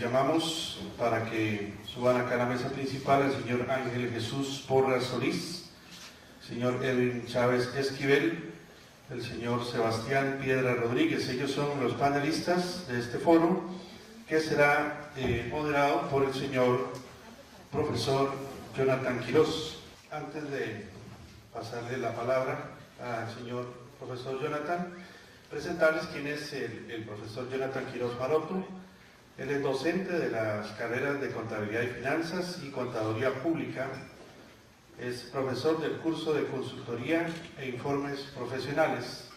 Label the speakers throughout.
Speaker 1: llamamos para que suban acá a la mesa principal al señor Ángel Jesús Porras Solís, señor Edwin Chávez Esquivel, el señor Sebastián Piedra Rodríguez. Ellos son los panelistas de este foro, que será moderado por el señor profesor Jonathan Quiroz. Antes de pasarle la palabra al señor profesor Jonathan, presentarles quién es el profesor Jonathan Quiroz Maroto. Él es docente de las carreras de Contabilidad y Finanzas y Contaduría Pública. Es profesor del curso de Consultoría e Informes Profesionales.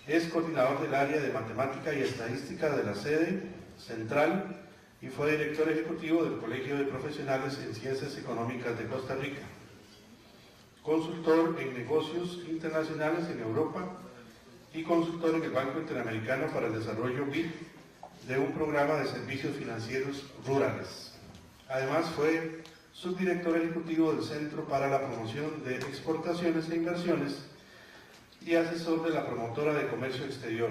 Speaker 1: Es coordinador del área de Matemática y Estadística de la sede central y fue director ejecutivo del Colegio de Profesionales en Ciencias Económicas de Costa Rica. Consultor en negocios internacionales en Europa y consultor en el Banco Interamericano para el Desarrollo BID de un programa de servicios financieros rurales. Además fue subdirector ejecutivo del Centro para la Promoción de Exportaciones e Inversiones y asesor de la promotora de comercio exterior.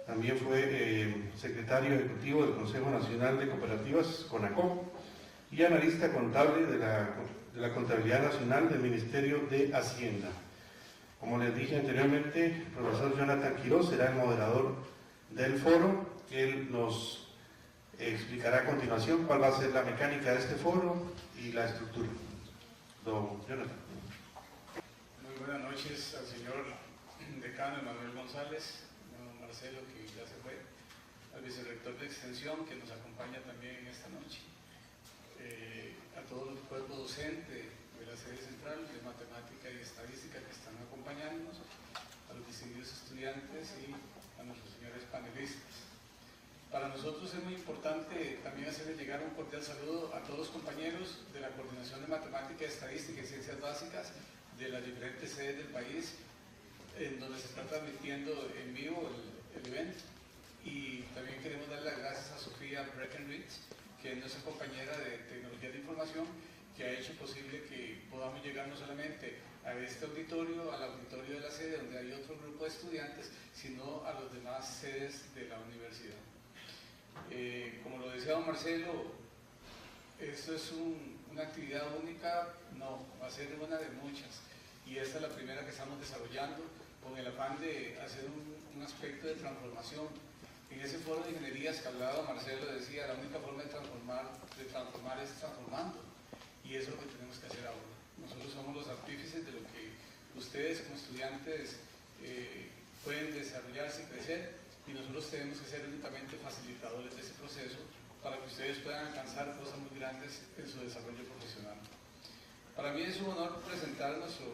Speaker 1: También fue secretario ejecutivo del Consejo Nacional de Cooperativas, CONACOP, y analista contable de la Contabilidad Nacional del Ministerio de Hacienda. Como les dije anteriormente, el profesor Jonathan Quiroz será el moderador del foro. Él nos explicará a continuación cuál va a ser la mecánica de este foro y la estructura. Don Jonathan.
Speaker 2: Muy buenas noches al señor decano Emanuel González, don Marcelo, que ya se fue, al vicerrector de extensión que nos acompaña también en esta noche, a todo el cuerpo docente de la sede central de Matemática y Estadística que están acompañándonos, a los distinguidos estudiantes y a nuestros señores panelistas. Para nosotros es muy importante también hacerles llegar un cordial saludo a todos los compañeros de la Coordinación de Matemática, Estadística y Ciencias Básicas de las diferentes sedes del país, en donde se está transmitiendo en vivo el evento. Y también queremos dar las gracias a Sofía Breckenridge, que es nuestra compañera de Tecnología de Información, que ha hecho posible que podamos llegar no solamente a este auditorio, al auditorio de la sede, donde hay otro grupo de estudiantes, sino a los demás sedes de la universidad. Como lo decía don Marcelo, esto es una actividad única, no, va a ser una de muchas, y esta es la primera que estamos desarrollando con el afán de hacer un aspecto de transformación. En ese foro de ingenierías que hablaba don Marcelo decía, la única forma de transformar es transformando, y eso es lo que tenemos que hacer ahora. Nosotros somos los artífices de lo que ustedes como estudiantes pueden desarrollarse y crecer, y nosotros tenemos que ser únicamente facilitadores de ese proceso para que ustedes puedan alcanzar cosas muy grandes en su desarrollo profesional. Para mí es un honor presentar a nuestro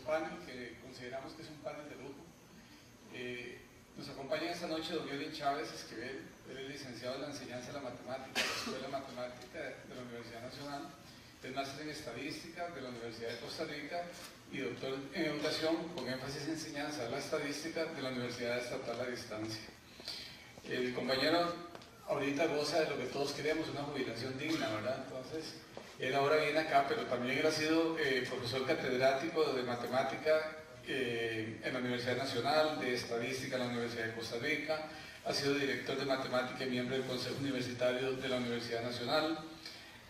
Speaker 2: panel, que consideramos que es un panel de lujo. Nos acompaña esta noche don Edwin Chávez Esquivel. Él es licenciado en la enseñanza de la matemática de la Escuela de Matemática de la Universidad Nacional, es máster en Estadística de la Universidad de Costa Rica y doctor en Educación con énfasis en enseñanza de la Estadística de la Universidad Estatal a Distancia. El compañero ahorita goza de lo que todos queremos, una jubilación digna, ¿verdad? Entonces, él ahora viene acá, pero también él ha sido profesor catedrático de Matemática en la Universidad Nacional, de Estadística en la Universidad de Costa Rica, ha sido director de Matemática y miembro del Consejo Universitario de la Universidad Nacional,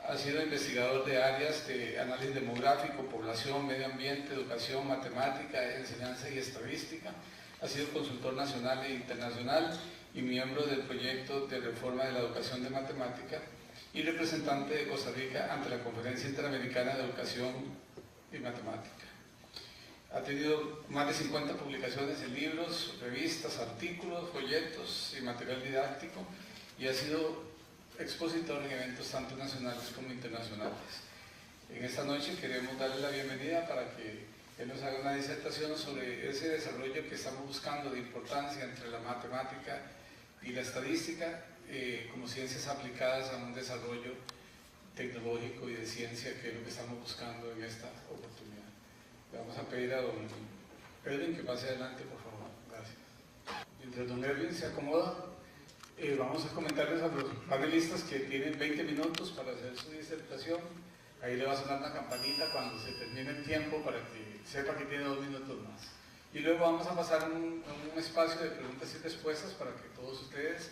Speaker 2: ha sido investigador de áreas de análisis demográfico, población, medio ambiente, educación, matemática, enseñanza y estadística, ha sido consultor nacional e internacional y miembro del proyecto de reforma de la educación de matemática y representante de Costa Rica ante la Conferencia Interamericana de Educación y Matemática. Ha tenido más de 50 publicaciones en libros, revistas, artículos, folletos y material didáctico, y ha sido expositor en eventos tanto nacionales como internacionales. En esta noche queremos darle la bienvenida para que él nos haga una disertación sobre ese desarrollo que estamos buscando de importancia entre la matemática y la estadística como ciencias aplicadas a un desarrollo tecnológico y de ciencia, que es lo que estamos buscando en esta oportunidad. Le vamos a pedir a don Edwin que pase adelante, por favor. Gracias. Mientras don Edwin se acomoda, vamos a comentarles a los panelistas que tienen 20 minutos para hacer su disertación. Ahí le va a sonar una campanita cuando se termine el tiempo para que sepa que tiene 2 minutos más. Y luego vamos a pasar un espacio de preguntas y respuestas para que todos ustedes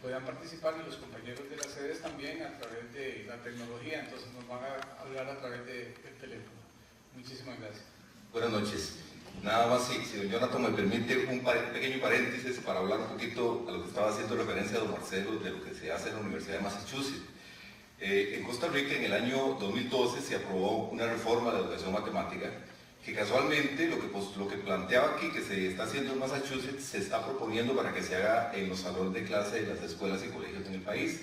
Speaker 2: puedan participar, y los compañeros de las sedes también a través de la tecnología, entonces nos van a hablar a través del teléfono. Muchísimas gracias.
Speaker 3: Buenas noches. Nada más, si don Jonathan me permite un pequeño paréntesis para hablar un poquito a lo que estaba haciendo referencia don Marcelo de lo que se hace en la Universidad de Massachusetts. En Costa Rica en el año 2012 se aprobó una reforma de educación matemática que casualmente lo que planteaba aquí que se está haciendo en Massachusetts se está proponiendo para que se haga en los salones de clase de las escuelas y colegios en el país.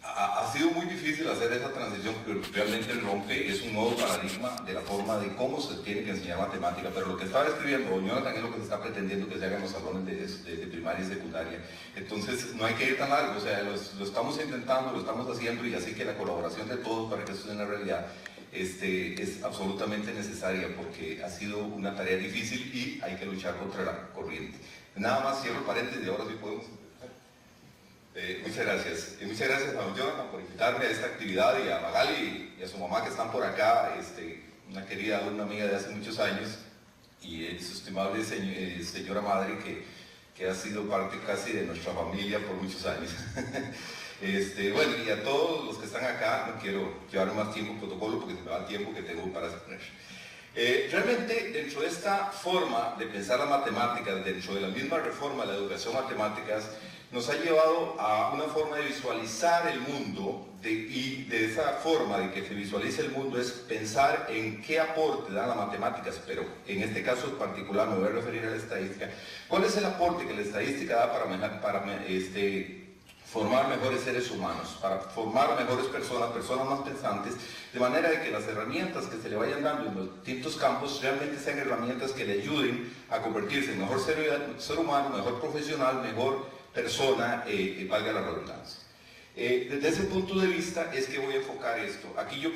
Speaker 3: Ha sido muy difícil hacer esa transición, pero realmente el rompe es un nuevo paradigma de la forma de cómo se tiene que enseñar matemática, pero lo que estaba escribiendo don Jonathan es lo que se está pretendiendo que se haga en los salones de primaria y secundaria. Entonces no hay que ir tan largo, o sea, lo estamos intentando, lo estamos haciendo, y así que la colaboración de todos para que esto sea una realidad es absolutamente necesaria, porque ha sido una tarea difícil y hay que luchar contra la corriente. Nada más cierro paréntesis y ahora sí podemos empezar. Muchas gracias. Muchas gracias a don Jonathan por invitarme a esta actividad, y a Magali y a su mamá que están por acá, una querida alumna amiga de hace muchos años, y su estimable señora madre que ha sido parte casi de nuestra familia por muchos años. Bueno, y a todos los que están acá, no quiero llevar más tiempo en protocolo porque se me va el tiempo que tengo para exponer. Realmente, dentro de esta forma de pensar las matemáticas, dentro de la misma reforma de la educación matemáticas, nos ha llevado a una forma de visualizar el mundo, y de esa forma de que se visualice el mundo es pensar en qué aporte dan las matemáticas, pero en este caso en particular me voy a referir a la estadística. ¿Cuál es el aporte que la estadística da para formar mejores seres humanos, para formar mejores personas más pensantes, de manera de que las herramientas que se le vayan dando en los distintos campos realmente sean herramientas que le ayuden a convertirse en mejor ser humano, mejor profesional, mejor persona, valga la redundancia. Desde ese punto de vista es que voy a enfocar esto. Aquí yo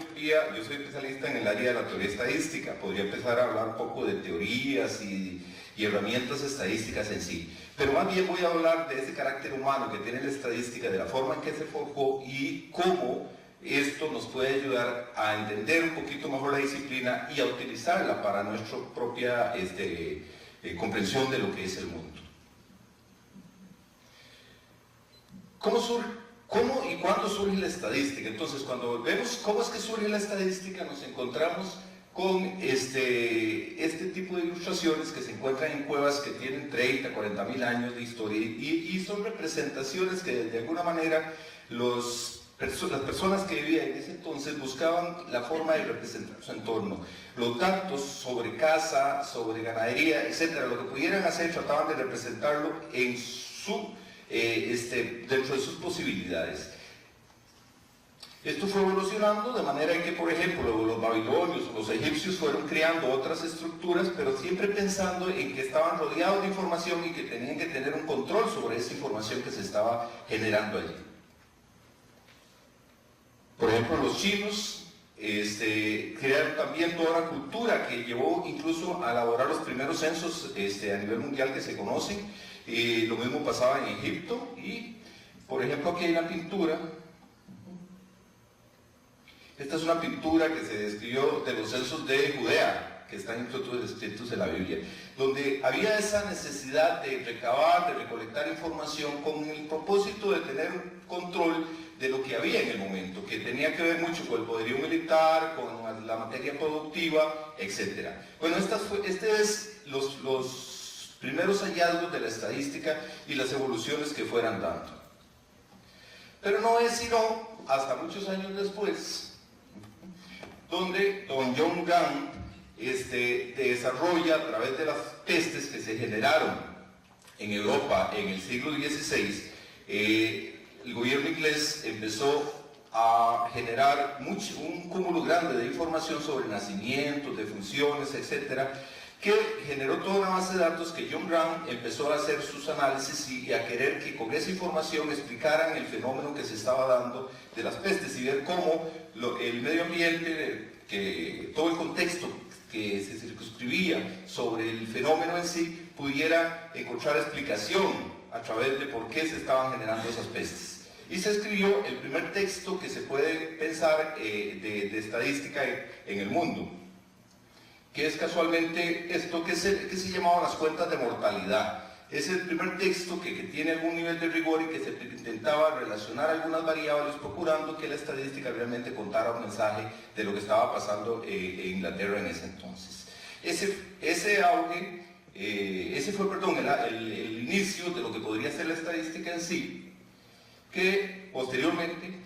Speaker 3: soy especialista en el área de la teoría estadística, podría empezar a hablar un poco de teorías y herramientas estadísticas en sí, pero más bien voy a hablar de ese carácter humano que tiene la estadística, de la forma en que se forjó y cómo esto nos puede ayudar a entender un poquito mejor la disciplina y a utilizarla para nuestra propia comprensión de lo que es el mundo. ¿Cómo y cuándo surge la estadística? Entonces, cuando vemos cómo es que surge la estadística, nos encontramos con este tipo de ilustraciones que se encuentran en cuevas que tienen 30, 40 mil años de historia, y son representaciones que de alguna manera las personas que vivían en ese entonces buscaban la forma de representar su entorno. Los datos sobre caza, sobre ganadería, etcétera, lo que pudieran hacer, trataban de representarlo en dentro de sus posibilidades. Esto fue evolucionando de manera en que, por ejemplo, los babilonios o los egipcios fueron creando otras estructuras, pero siempre pensando en que estaban rodeados de información y que tenían que tener un control sobre esa información que se estaba generando allí. Por ejemplo, los chinos crearon también toda una cultura que llevó incluso a elaborar los primeros censos a nivel mundial que se conocen. Lo mismo pasaba en Egipto, y por ejemplo aquí hay una pintura. Esta es una pintura que se describió de los censos de Judea, que están inscritos en la Biblia, donde había esa necesidad de recabar, de recolectar información con el propósito de tener un control de lo que había en el momento, que tenía que ver mucho con el poderío militar, con la materia productiva, etc. Bueno, es los primeros hallazgos de la estadística y las evoluciones que fueran dando. Pero no es sino hasta muchos años después donde don John Grant desarrolla, a través de las pestes que se generaron en Europa en el siglo XVI, el gobierno inglés empezó a generar un cúmulo grande de información sobre nacimientos, defunciones, etcétera, que generó toda una base de datos que John Grant empezó a hacer sus análisis y a querer que con esa información explicaran el fenómeno que se estaba dando de las pestes, y ver cómo el medio ambiente, todo el contexto que se circunscribía sobre el fenómeno en sí, pudiera encontrar explicación a través de por qué se estaban generando esas pestes. Y se escribió el primer texto que se puede pensar de estadística en el mundo, que es casualmente esto que se llamaban las cuentas de mortalidad. Es el primer texto que tiene algún nivel de rigor y que se intentaba relacionar algunas variables procurando que la estadística realmente contara un mensaje de lo que estaba pasando en Inglaterra en ese entonces. Ese auge, ese fue, perdón, el inicio de lo que podría ser la estadística en sí, que posteriormente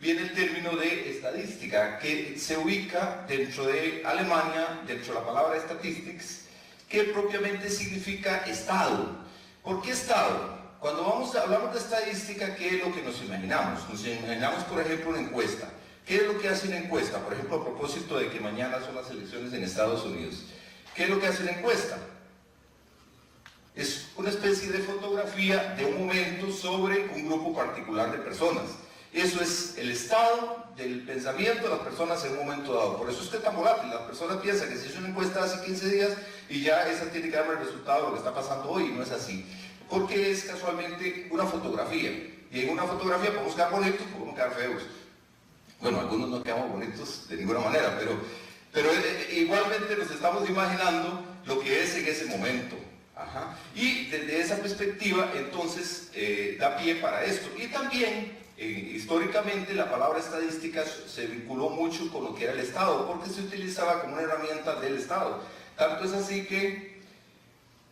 Speaker 3: viene el término de estadística, que se ubica dentro de Alemania, dentro de la palabra statistics, que propiamente significa Estado. ¿Por qué Estado? Cuando hablamos de estadística, ¿qué es lo que nos imaginamos? Nos imaginamos, por ejemplo, una encuesta. ¿Qué es lo que hace una encuesta? Por ejemplo, a propósito de que mañana son las elecciones en Estados Unidos. ¿Qué es lo que hace una encuesta? Es una especie de fotografía de un momento sobre un grupo particular de personas. Eso es el estado del pensamiento de las personas en un momento dado. Por eso es que es tan volátil. Las personas piensan que se hizo una encuesta hace 15 días y ya esa tiene que darme el resultado de lo que está pasando hoy, y no es así. Porque es casualmente una fotografía. Y en una fotografía podemos quedar bonitos, podemos quedar feos. Bueno, algunos no quedamos bonitos de ninguna manera, pero igualmente nos estamos imaginando lo que es en ese momento. Ajá. Y desde esa perspectiva, entonces, da pie para esto. Y también, históricamente, la palabra estadística se vinculó mucho con lo que era el Estado, porque se utilizaba como una herramienta del Estado. Tanto es así que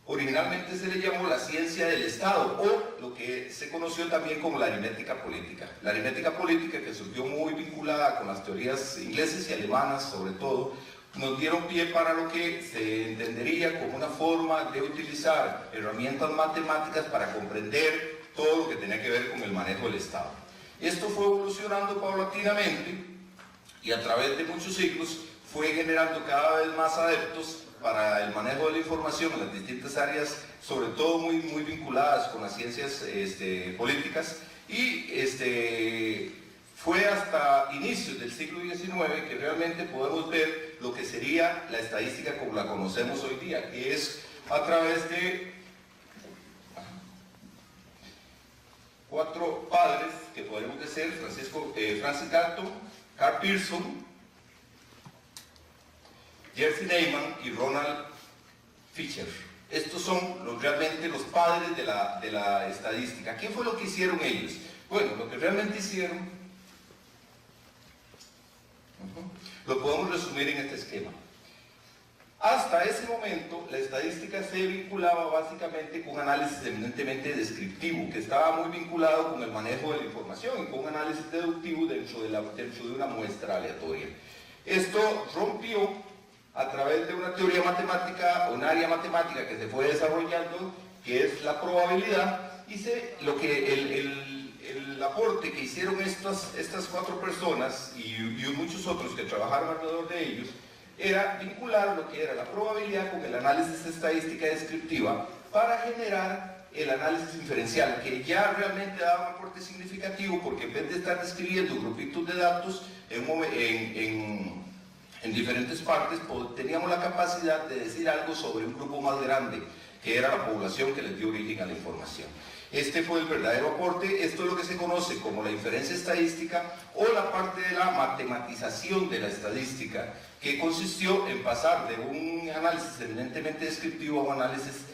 Speaker 3: originalmente se le llamó la ciencia del Estado, o lo que se conoció también como la aritmética política. La aritmética política, que surgió muy vinculada con las teorías inglesas y alemanas, sobre todo, nos dieron pie para lo que se entendería como una forma de utilizar herramientas matemáticas para comprender todo lo que tenía que ver con el manejo del Estado. Esto fue evolucionando paulatinamente y a través de muchos siglos fue generando cada vez más adeptos para el manejo de la información en las distintas áreas, sobre todo muy vinculadas con las ciencias políticas, y fue hasta inicios del siglo XIX que realmente podemos ver lo que sería la estadística como la conocemos hoy día, que es a través de 4 padres que podemos decir: Francis Galton, Carl Pearson, Jerzy Neyman y Ronald Fisher. Estos son realmente los padres de la estadística. ¿Qué fue lo que hicieron ellos? Bueno, lo que realmente hicieron lo podemos resumir en este esquema. Hasta ese momento, la estadística se vinculaba básicamente con un análisis eminentemente descriptivo, que estaba muy vinculado con el manejo de la información y con un análisis deductivo dentro de una muestra aleatoria. Esto rompió a través de una teoría matemática, o un área matemática que se fue desarrollando, que es la probabilidad, y el aporte que hicieron estas 4 personas y muchos otros que trabajaron alrededor de ellos era vincular lo que era la probabilidad con el análisis estadística descriptiva para generar el análisis inferencial, que ya realmente daba un aporte significativo, porque en vez de estar describiendo grupitos de datos en diferentes partes, teníamos la capacidad de decir algo sobre un grupo más grande, que era la población que les dio origen a la información. Este fue el verdadero aporte. Esto es lo que se conoce como la inferencia estadística, o la parte de la matematización de la estadística, que consistió en pasar de un análisis eminentemente descriptivo a un análisis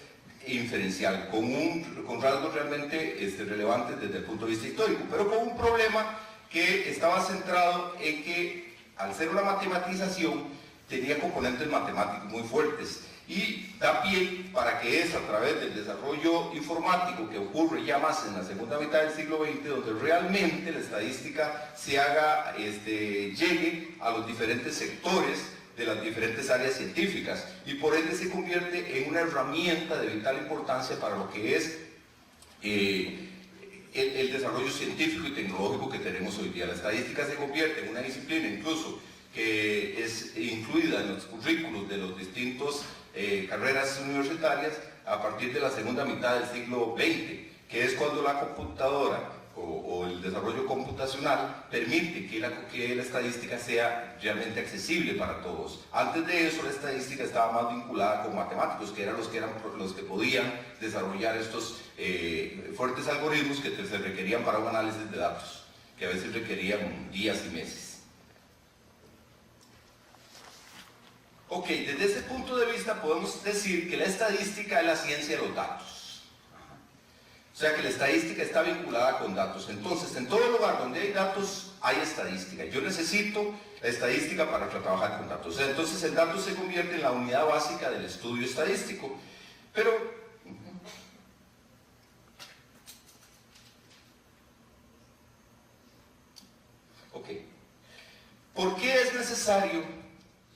Speaker 3: inferencial, con rasgos realmente relevantes desde el punto de vista histórico, pero con un problema que estaba centrado en que, al ser una matematización, tenía componentes matemáticos muy fuertes, y da pie para que es a través del desarrollo informático que ocurre ya más en la segunda mitad del siglo XX, donde realmente la estadística se haga, llegue a los diferentes sectores de las diferentes áreas científicas, y por ende se convierte en una herramienta de vital importancia para lo que es el desarrollo científico y tecnológico que tenemos hoy día. La estadística se convierte en una disciplina incluso que es incluida en los currículos de los distintos carreras universitarias a partir de la segunda mitad del siglo XX, que es cuando la computadora o el desarrollo computacional permite que la estadística sea realmente accesible para todos. Antes de eso, la estadística estaba más vinculada con matemáticos, que eran los que podían desarrollar estos fuertes algoritmos que se requerían para un análisis de datos, que a veces requerían días y meses. Ok, desde ese punto de vista podemos decir que la estadística es la ciencia de los datos. O sea que la estadística está vinculada con datos. Entonces, en todo lugar donde hay datos, hay estadística. Yo necesito la estadística para trabajar con datos. Entonces, el dato se convierte en la unidad básica del estudio estadístico. Pero, ok, ¿por qué es necesario,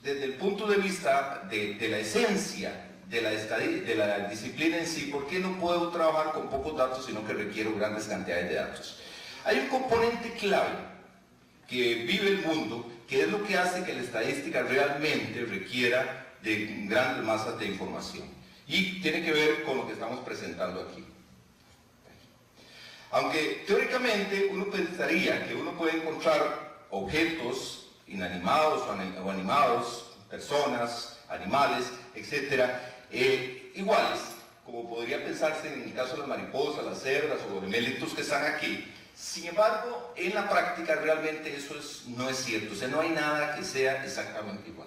Speaker 3: desde el punto de vista de la esencia de la disciplina en sí, por qué no puedo trabajar con pocos datos, sino que requiero grandes cantidades de datos? Hay un componente clave que vive el mundo, que es lo que hace que la estadística realmente requiera de grandes masas de información. Y tiene que ver con lo que estamos presentando aquí. Aunque teóricamente uno pensaría que uno puede encontrar objetos inanimados o animados, personas, animales, etcétera, iguales, como podría pensarse en el caso de las mariposas, las cerdas o los gemélitos que están aquí. Sin embargo, en la práctica realmente eso no es cierto, o sea, no hay nada que sea exactamente igual.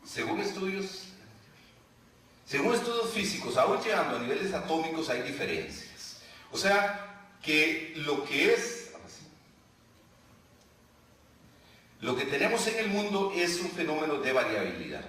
Speaker 3: Según estudios físicos, aún llegando a niveles atómicos, hay diferencias. O sea, que lo que tenemos en el mundo es un fenómeno de variabilidad.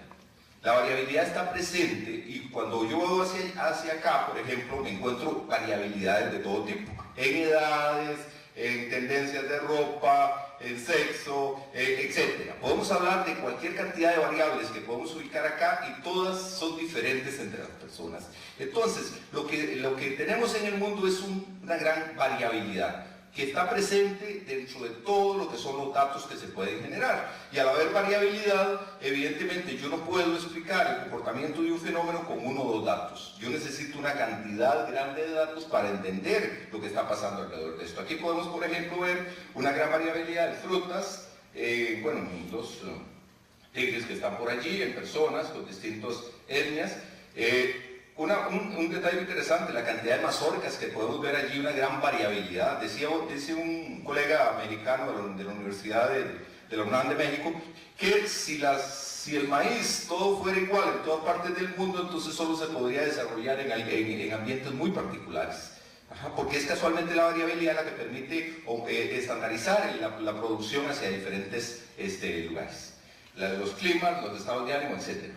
Speaker 3: La variabilidad está presente y cuando yo voy hacia acá, por ejemplo, me encuentro variabilidades de todo tipo. En edades, en tendencias de ropa, en sexo, etc. Podemos hablar de cualquier cantidad de variables que podemos ubicar acá y todas son diferentes entre las personas. Entonces, lo que tenemos en el mundo es una gran variabilidad que está presente dentro de todo lo que son los datos que se pueden generar. Y al haber variabilidad, evidentemente yo no puedo explicar el comportamiento de un fenómeno con uno o dos datos. Yo necesito una cantidad grande de datos para entender lo que está pasando alrededor de esto. Aquí podemos, por ejemplo, ver una gran variabilidad de frutas, bueno, los tigres que están por allí, en personas con distintas etnias. Un detalle interesante, la cantidad de mazorcas que podemos ver allí, una gran variabilidad. Decía un colega americano de la Universidad de la UNAM de México, que si el maíz todo fuera igual en todas partes del mundo, entonces solo se podría desarrollar en ambientes muy particulares. Porque es casualmente la variabilidad la que permite estandarizar la producción hacia diferentes lugares. Los climas, los estados de ánimo, etc.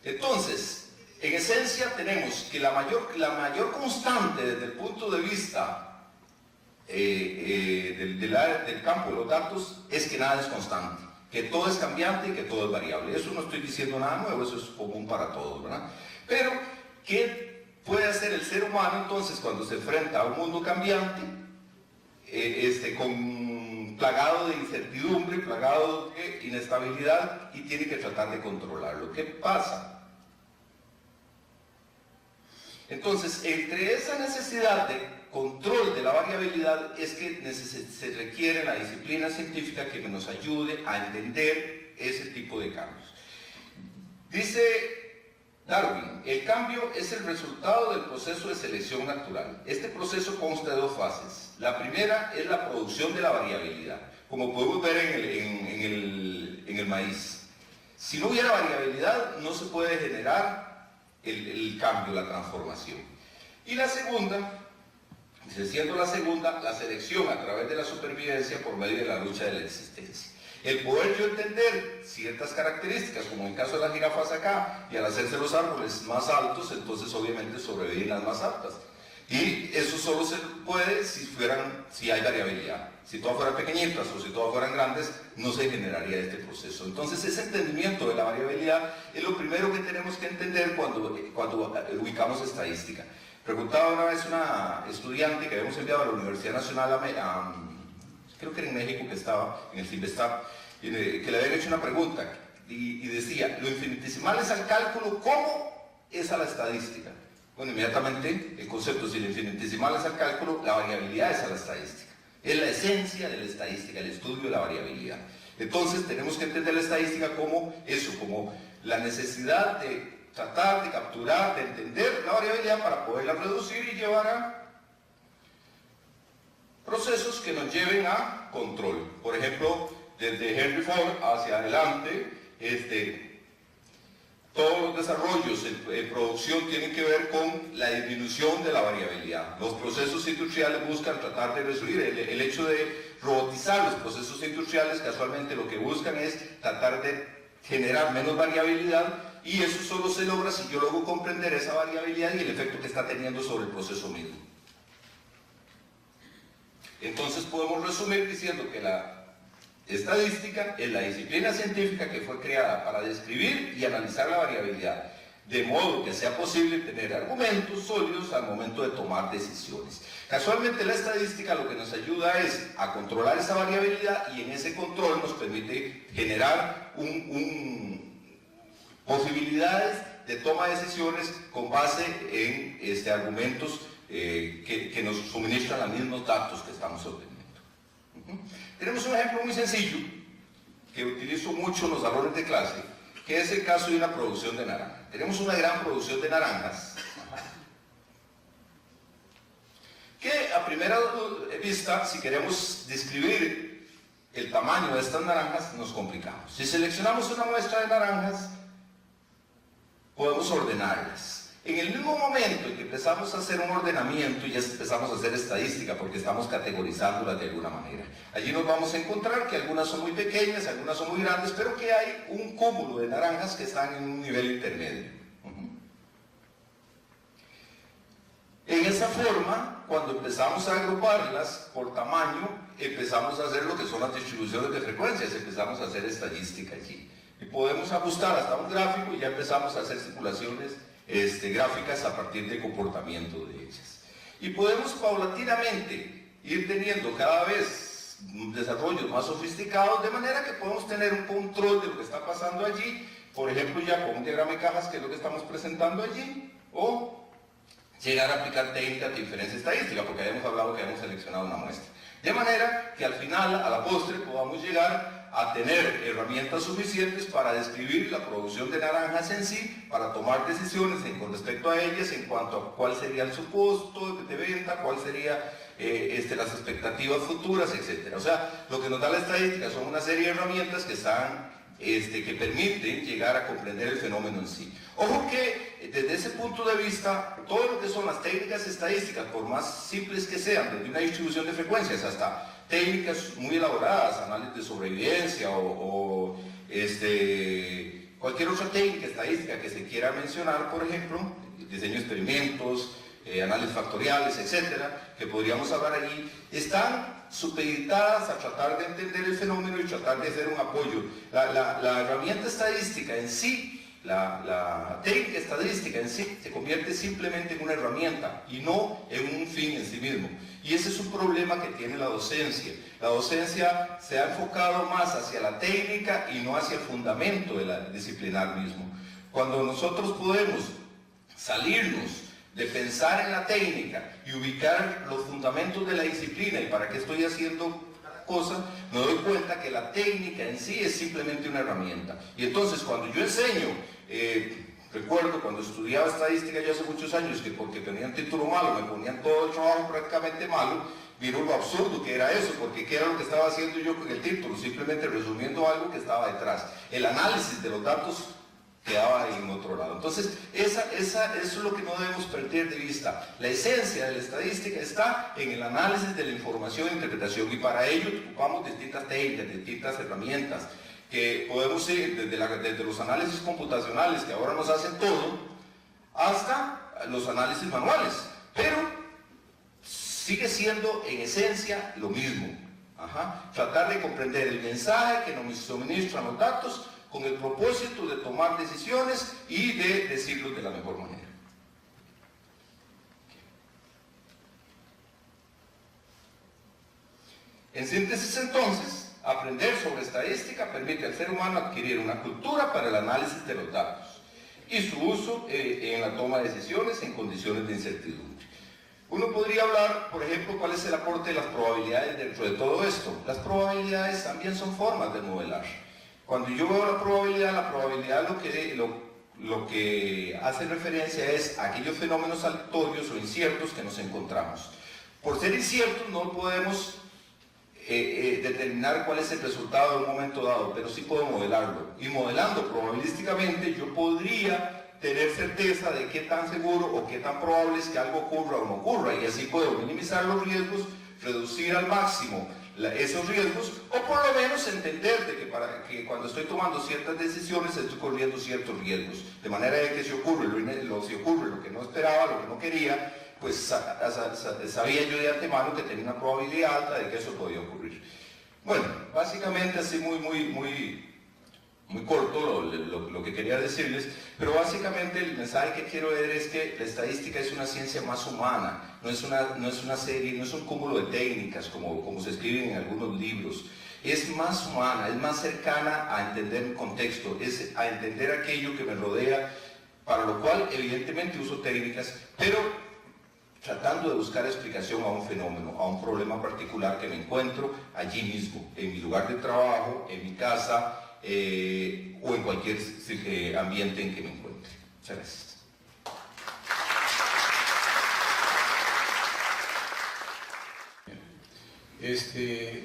Speaker 3: Entonces, en esencia tenemos que la mayor constante desde el punto de vista del campo de los datos es que nada es constante, que todo es cambiante y que todo es variable. Eso no estoy diciendo nada nuevo, eso es común para todos, ¿verdad? Pero, ¿qué puede hacer el ser humano entonces cuando se enfrenta a un mundo cambiante, plagado de incertidumbre, plagado de inestabilidad y tiene que tratar de controlarlo? ¿Qué pasa? Entonces, entre esa necesidad de control de la variabilidad es que se requiere la disciplina científica que nos ayude a entender ese tipo de cambios. Dice Darwin, el cambio es el resultado del proceso de selección natural. Este proceso consta de dos fases. La primera es la producción de la variabilidad, como podemos ver en el maíz. Si no hubiera variabilidad, no se puede generar el cambio, la transformación. Y la segunda, siendo la segunda, la selección a través de la supervivencia por medio de la lucha de la existencia. El poder yo entender ciertas características, como en el caso de las jirafas acá, y al hacerse los árboles más altos, entonces obviamente sobreviven las más altas. Y eso solo se puede si hay variabilidad. Si todas fueran pequeñitas o si todas fueran grandes, no se generaría este proceso. Entonces ese entendimiento de la variabilidad es lo primero que tenemos que entender cuando ubicamos estadística. Preguntaba una vez una estudiante que habíamos enviado a la Universidad Nacional creo que era en México, que estaba en el CIMBESTAP, que le habían hecho una pregunta y decía, lo infinitesimal es al cálculo, ¿cómo es a la estadística? Bueno, inmediatamente el concepto, si lo infinitesimal es al cálculo, la variabilidad es a la estadística. Es la esencia de la estadística, el estudio de la variabilidad. Entonces tenemos que entender la estadística como eso, como la necesidad de tratar de capturar, de entender la variabilidad para poderla reducir y llevar a procesos que nos lleven a control. Por ejemplo, desde Henry Ford hacia adelante, todos los desarrollos en producción tienen que ver con la disminución de la variabilidad. Los procesos industriales buscan tratar de resolver el hecho de robotizar los procesos industriales, casualmente lo que buscan es tratar de generar menos variabilidad, y eso solo se logra si yo logro comprender esa variabilidad y el efecto que está teniendo sobre el proceso mismo. Entonces podemos resumir diciendo que la estadística es la disciplina científica que fue creada para describir y analizar la variabilidad, de modo que sea posible tener argumentos sólidos al momento de tomar decisiones. Casualmente la estadística lo que nos ayuda es a controlar esa variabilidad, y en ese control nos permite generar posibilidades de toma de decisiones con base en argumentos que nos suministran los mismos datos que estamos obteniendo. Tenemos un ejemplo muy sencillo que utilizo mucho en los salones de clase, que es el caso de una producción de naranja. Tenemos una gran producción de naranjas que a primera vista, si queremos describir el tamaño de estas naranjas, nos complicamos. Si seleccionamos una muestra de naranjas, podemos ordenarlas. En el mismo momento en que empezamos a hacer un ordenamiento, ya empezamos a hacer estadística, porque estamos categorizándolas de alguna manera. Allí nos vamos a encontrar que algunas son muy pequeñas, algunas son muy grandes, pero que hay un cúmulo de naranjas que están en un nivel intermedio. En esa forma, cuando empezamos a agruparlas por tamaño, empezamos a hacer lo que son las distribuciones de frecuencias, empezamos a hacer estadística allí. Y podemos ajustar hasta un gráfico y ya empezamos a hacer simulaciones gráficas a partir del comportamiento de ellas. Y podemos paulatinamente ir teniendo cada vez desarrollos más sofisticados, de manera que podemos tener un control de lo que está pasando allí, por ejemplo ya con un diagrama de cajas, que es lo que estamos presentando allí, o llegar a aplicar técnicas de inferencia estadística, porque habíamos hablado que habíamos seleccionado una muestra. De manera que al final, a la postre, podamos llegar a tener herramientas suficientes para describir la producción de naranjas en sí, para tomar decisiones con respecto a ellas en cuanto a cuál sería su costo de venta, cuál sería las expectativas futuras, etc. O sea, lo que nos da la estadística son una serie de herramientas que están que permiten llegar a comprender el fenómeno en sí. Ojo que desde ese punto de vista, todo lo que son las técnicas estadísticas, por más simples que sean, desde una distribución de frecuencias hasta técnicas muy elaboradas, análisis de sobrevivencia o cualquier otra técnica estadística que se quiera mencionar, por ejemplo, diseño de experimentos, análisis factoriales, etcétera, que podríamos hablar allí, están supeditadas a tratar de entender el fenómeno y tratar de hacer un apoyo. La herramienta estadística en sí, la técnica estadística en sí, se convierte simplemente en una herramienta y no en un fin en sí mismo. Y ese es un problema que tiene la docencia. La docencia se ha enfocado más hacia la técnica y no hacia el fundamento de la disciplinar mismo. Cuando nosotros podemos salirnos de pensar en la técnica y ubicar los fundamentos de la disciplina y para qué estoy haciendo cada cosa, me doy cuenta que la técnica en sí es simplemente una herramienta. Y entonces cuando yo enseño, recuerdo cuando estudiaba estadística ya hace muchos años, que porque tenían título malo, me ponían todo el trabajo prácticamente malo. Vieron lo absurdo que era eso, porque ¿qué era lo que estaba haciendo yo con el título? Simplemente resumiendo algo que estaba detrás. El análisis de los datos quedaba en otro lado. Entonces, eso es lo que no debemos perder de vista. La esencia de la estadística está en el análisis de la información e interpretación, y para ello ocupamos distintas técnicas, distintas herramientas, que podemos ir desde los análisis computacionales, que ahora nos hacen todo, hasta los análisis manuales, pero sigue siendo en esencia lo mismo. Tratar de comprender el mensaje que nos suministran los datos con el propósito de tomar decisiones y de decirlo de la mejor manera. En síntesis, entonces, aprender sobre estadística permite al ser humano adquirir una cultura para el análisis de los datos y su uso en la toma de decisiones en condiciones de incertidumbre. Uno podría hablar, por ejemplo, cuál es el aporte de las probabilidades dentro de todo esto. Las probabilidades también son formas de modelar. Cuando yo veo la probabilidad lo que hace referencia es a aquellos fenómenos aleatorios o inciertos que nos encontramos. Por ser inciertos no podemos determinar cuál es el resultado de un momento dado, pero sí puedo modelarlo. Y modelando probabilísticamente yo podría tener certeza de qué tan seguro o qué tan probable es que algo ocurra o no ocurra, y así puedo minimizar los riesgos, reducir al máximo esos riesgos, o por lo menos entender de que cuando estoy tomando ciertas decisiones estoy corriendo ciertos riesgos, de manera de que si ocurre lo que no esperaba, lo que no quería, pues sabía yo de antemano que tenía una probabilidad alta de que eso podía ocurrir. Bueno, básicamente así muy corto lo que quería decirles, pero básicamente el mensaje que quiero dar es que la estadística es una ciencia más humana, no es una serie, no es un cúmulo de técnicas como se escriben en algunos libros. Es más humana, es más cercana a entender un contexto, es a entender aquello que me rodea, para lo cual evidentemente uso técnicas, pero tratando de buscar explicación a un fenómeno, a un problema particular que me encuentro allí mismo, en mi lugar de trabajo, en mi casa, o en cualquier ambiente en que me encuentre. Muchas gracias.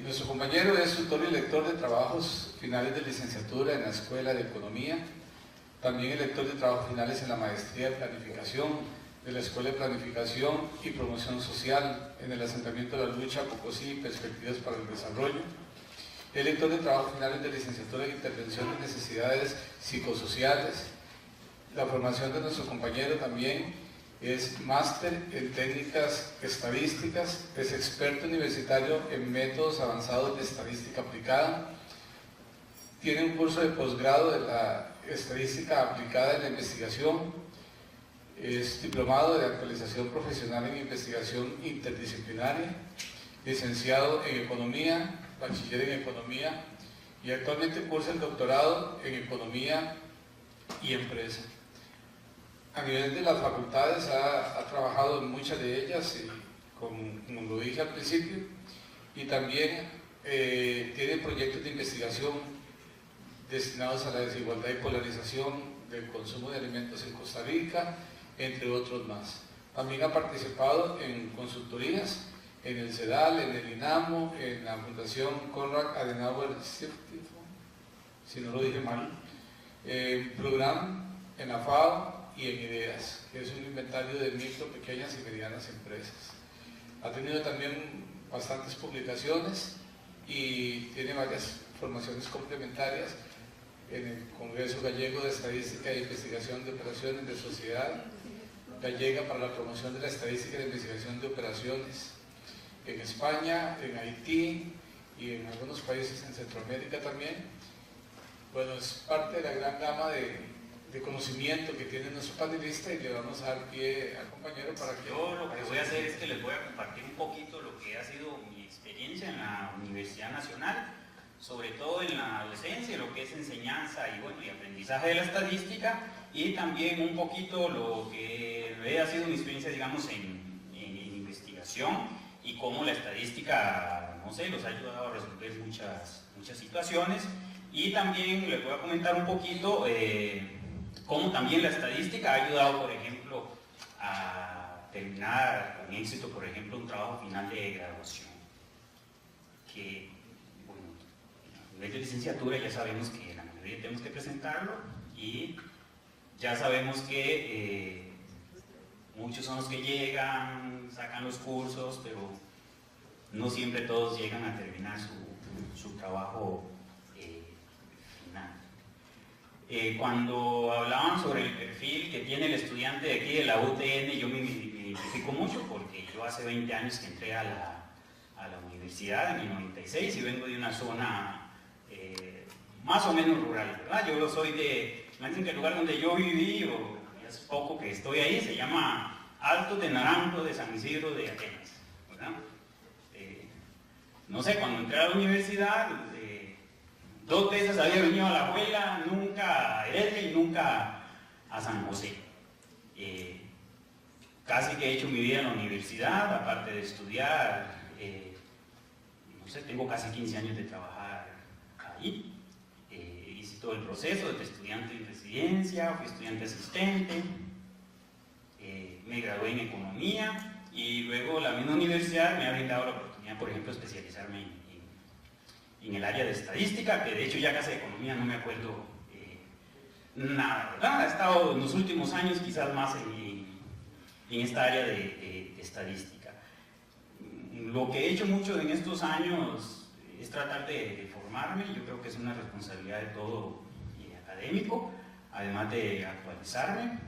Speaker 2: Nuestro compañero es tutor y lector de trabajos finales de licenciatura en la Escuela de Economía, también es lector de trabajos finales en la Maestría de Planificación de la Escuela de Planificación y Promoción Social en el asentamiento de la lucha Pocosí, Perspectivas para el Desarrollo. Es lector de trabajos finales de licenciatura en Intervención de Necesidades Psicosociales. La formación de nuestro compañero también es máster en técnicas estadísticas, es experto universitario en métodos avanzados de estadística aplicada, tiene un curso de posgrado de la estadística aplicada en la investigación, es diplomado de actualización profesional en investigación interdisciplinaria, licenciado en Economía, bachiller en Economía y actualmente cursa el doctorado en Economía y Empresa. A nivel de las facultades ha trabajado en muchas de ellas, como lo dije al principio, y también tiene proyectos de investigación destinados a la desigualdad y polarización del consumo de alimentos en Costa Rica, entre otros más. También ha participado en consultorías en el CEDAL, en el INAMO, en la Fundación Konrad Adenauer Stiftung, si no lo dije mal, en Program, en la FAO y en IDEAS, que es un inventario de micro, pequeñas y medianas empresas. Ha tenido también bastantes publicaciones y tiene varias formaciones complementarias en el Congreso Gallego de Estadística e Investigación de Operaciones de Sociedad Gallega para la Promoción de la Estadística y de Investigación de Operaciones en España, en Haití y en algunos países en Centroamérica también. Bueno, es parte de la gran gama de conocimiento que tiene nuestro panelista y le vamos a dar pie al compañero para que...
Speaker 4: Yo lo que voy a hacer es que les voy a compartir un poquito lo que ha sido mi experiencia en la Universidad Nacional, sobre todo en la docencia, lo que es enseñanza y, bueno, y aprendizaje de la estadística, y también un poquito lo que ha sido mi experiencia, digamos, en investigación y cómo la estadística, no sé, los ha ayudado a resolver muchas situaciones. Y también les voy a comentar un poquito cómo también la estadística ha ayudado, por ejemplo, a terminar con éxito, por ejemplo, un trabajo final de graduación. Que, bueno, a nivel de licenciatura ya sabemos que la mayoría tenemos que presentarlo y ya sabemos que muchos son los que llegan, sacan los cursos, pero no siempre todos llegan a terminar su trabajo final. Cuando hablaban sobre el perfil que tiene el estudiante de aquí de la UTN, yo me identifico mucho porque yo hace 20 años que entré a la universidad, en el 96, y vengo de una zona más o menos rural, ¿verdad? Yo soy de, imagínense que el lugar donde yo viví, o hace poco que estoy ahí, se llama Altos de Naranjo de San Isidro de Atenas, ¿verdad? No sé, cuando entré a la universidad, 2 veces había venido a la abuela, nunca a Heredia y nunca a San José. Casi que he hecho mi vida en la universidad, aparte de estudiar, no sé, tengo casi 15 años de trabajar ahí. Hice todo el proceso de estudiante en residencia, fui estudiante asistente, me gradué en economía y luego la misma universidad me ha brindado la oportunidad, por ejemplo, de especializarme en el área de estadística, que de hecho ya casi de economía no me acuerdo nada, ¿verdad? He estado en los últimos años quizás más en esta área de estadística. Lo que he hecho mucho en estos años es tratar de formarme. Yo creo que es una responsabilidad de todo académico, además de actualizarme.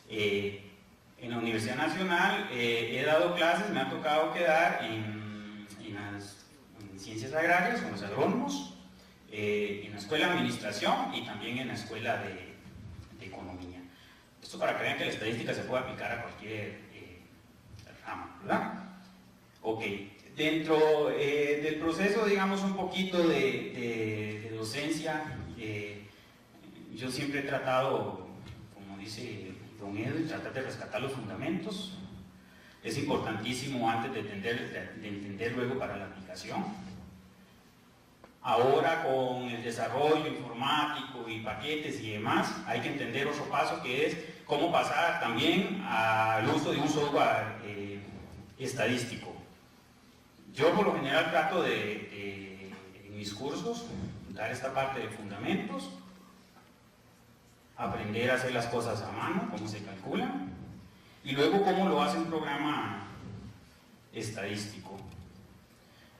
Speaker 4: En la Universidad Nacional he dado clases, me ha tocado quedar en ciencias agrarias, con los agrónomos, en la escuela de administración y también en la escuela de economía. Esto para que vean que la estadística se puede aplicar a cualquier rama, ¿verdad? Ok, dentro del proceso, digamos, un poquito de docencia, yo siempre he tratado, como dice don Edu, tratar de rescatar los fundamentos. Es importantísimo antes de entender luego para la aplicación. Ahora con el desarrollo informático y paquetes y demás, hay que entender otro paso que es cómo pasar también al uso de un software estadístico. Yo por lo general trato en mis cursos dar esta parte de fundamentos, aprender a hacer las cosas a mano, cómo se calculan, y luego cómo lo hace un programa estadístico.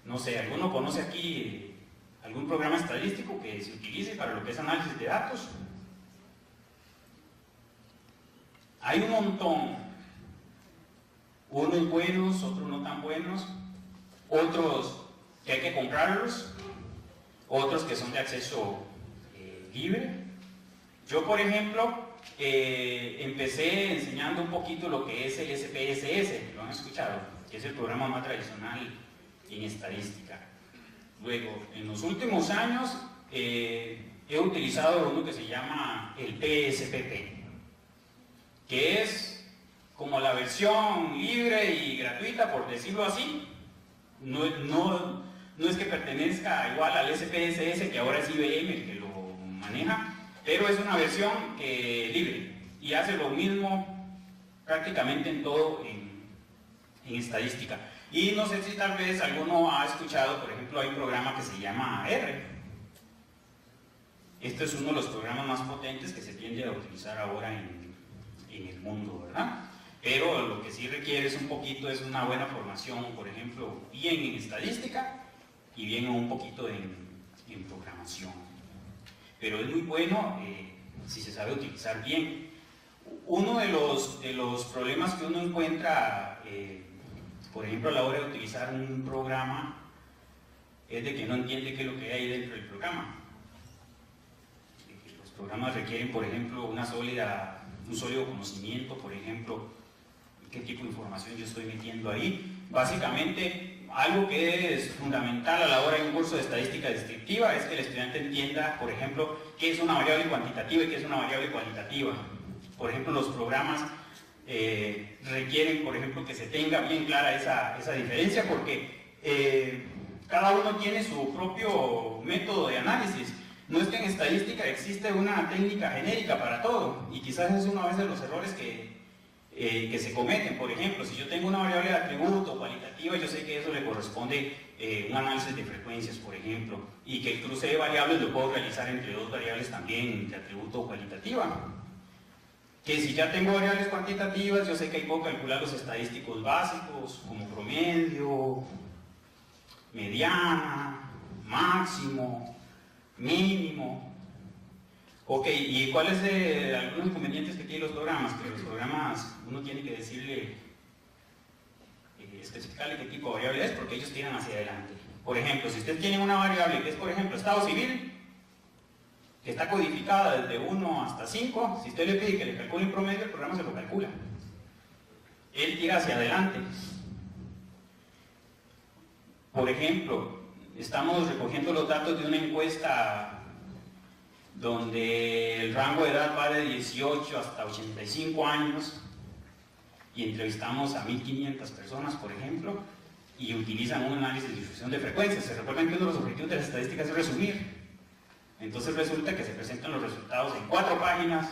Speaker 4: No sé, ¿alguno conoce aquí algún programa estadístico que se utilice para lo que es análisis de datos? Hay un montón, unos buenos, otros no tan buenos, otros que hay que comprarlos, otros que son de acceso libre. Yo, por ejemplo, empecé enseñando un poquito lo que es el SPSS, ¿lo han escuchado? Que es el programa más tradicional en estadística. Luego, en los últimos años, he utilizado uno que se llama el PSPP, que es como la versión libre y gratuita, por decirlo así. No es que pertenezca igual al SPSS, que ahora es IBM el que lo maneja, pero es una versión libre y hace lo mismo prácticamente en todo en estadística. Y no sé si tal vez alguno ha escuchado, por ejemplo, hay un programa que se llama R. Este es uno de los programas más potentes que se tiende a utilizar ahora en el mundo, ¿verdad? Pero lo que sí requiere es una buena formación, por ejemplo, bien en estadística y bien un poquito en programación. Pero es muy bueno si se sabe utilizar bien. Uno de los problemas que uno encuentra, por ejemplo, a la hora de utilizar un programa, es de que no entiende qué es lo que hay dentro del programa. Los programas requieren, por ejemplo, un sólido conocimiento, por ejemplo, qué tipo de información yo estoy metiendo ahí. Básicamente, algo que es fundamental a la hora de un curso de estadística descriptiva es que el estudiante entienda, por ejemplo, qué es una variable cuantitativa y qué es una variable cualitativa. Por ejemplo, los programas requieren, por ejemplo, que se tenga bien clara esa diferencia, porque cada uno tiene su propio método de análisis. No es que en estadística existe una técnica genérica para todo, y quizás es uno de los errores que se cometen. Por ejemplo, si yo tengo una variable de atributo cualitativa, yo sé que eso le corresponde un análisis de frecuencias, por ejemplo, y que el cruce de variables lo puedo realizar entre dos variables también de atributo cualitativa. Que si ya tengo variables cuantitativas, yo sé que ahí puedo calcular los estadísticos básicos, como promedio, mediana, máximo, mínimo. Ok, ¿y cuáles algunos inconvenientes que tienen los programas? Que los programas uno tiene que decirle, especificarle qué tipo de variable es, porque ellos tiran hacia adelante. Por ejemplo, si usted tiene una variable que es, por ejemplo, estado civil, que está codificada desde 1 hasta 5, si usted le pide que le calcule un promedio, el programa se lo calcula. Él tira hacia adelante. Por ejemplo, estamos recogiendo los datos de una encuesta donde el rango de edad va de 18 hasta 85 años y entrevistamos a 1.500 personas, por ejemplo, y utilizan un análisis de distribución de frecuencias. Se recuerdan que uno de los objetivos de las estadísticas es resumir. Entonces resulta que se presentan los resultados en 4 páginas,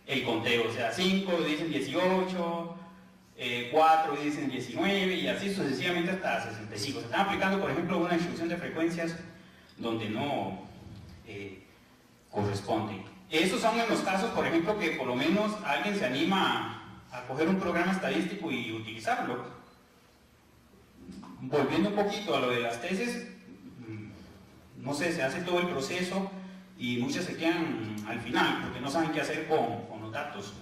Speaker 4: el conteo, o sea, 5 dicen 18, 4 dicen 19 y así sucesivamente hasta 65. Se están aplicando, por ejemplo, una distribución de frecuencias donde no corresponde. Esos son en los casos, por ejemplo, que por lo menos alguien se anima a coger un programa estadístico y utilizarlo. Volviendo un poquito a lo de las tesis, no sé, se hace todo el proceso y muchas se quedan al final porque no saben qué hacer con los datos.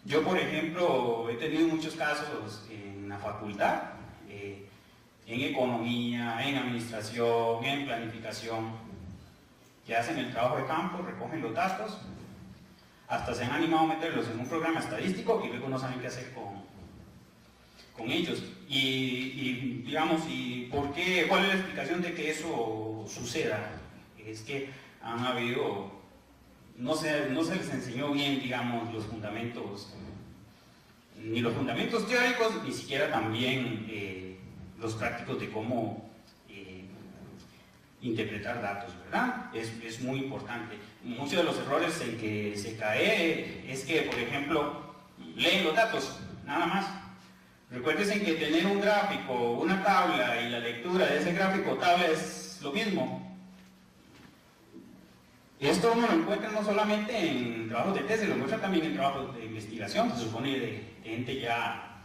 Speaker 4: Yo, por ejemplo, he tenido muchos casos en la facultad, en economía, en administración, en planificación, que hacen el trabajo de campo, recogen los datos, hasta se han animado a meterlos en un programa estadístico y luego no saben qué hacer con ellos. Y digamos, ¿por qué? ¿Cuál es la explicación de que eso suceda? Es que han habido, no se les enseñó bien, digamos, los fundamentos, ni los fundamentos teóricos, ni siquiera también los prácticos de cómo interpretar datos, ¿verdad? Es muy importante. Muchos de los errores en que se cae es que, por ejemplo, leen los datos, nada más. Recuérdense que tener un gráfico, una tabla y la lectura de ese gráfico o tabla es lo mismo. Esto uno lo encuentra no solamente en trabajos de tesis, lo encuentra también en trabajos de investigación, se supone de gente ya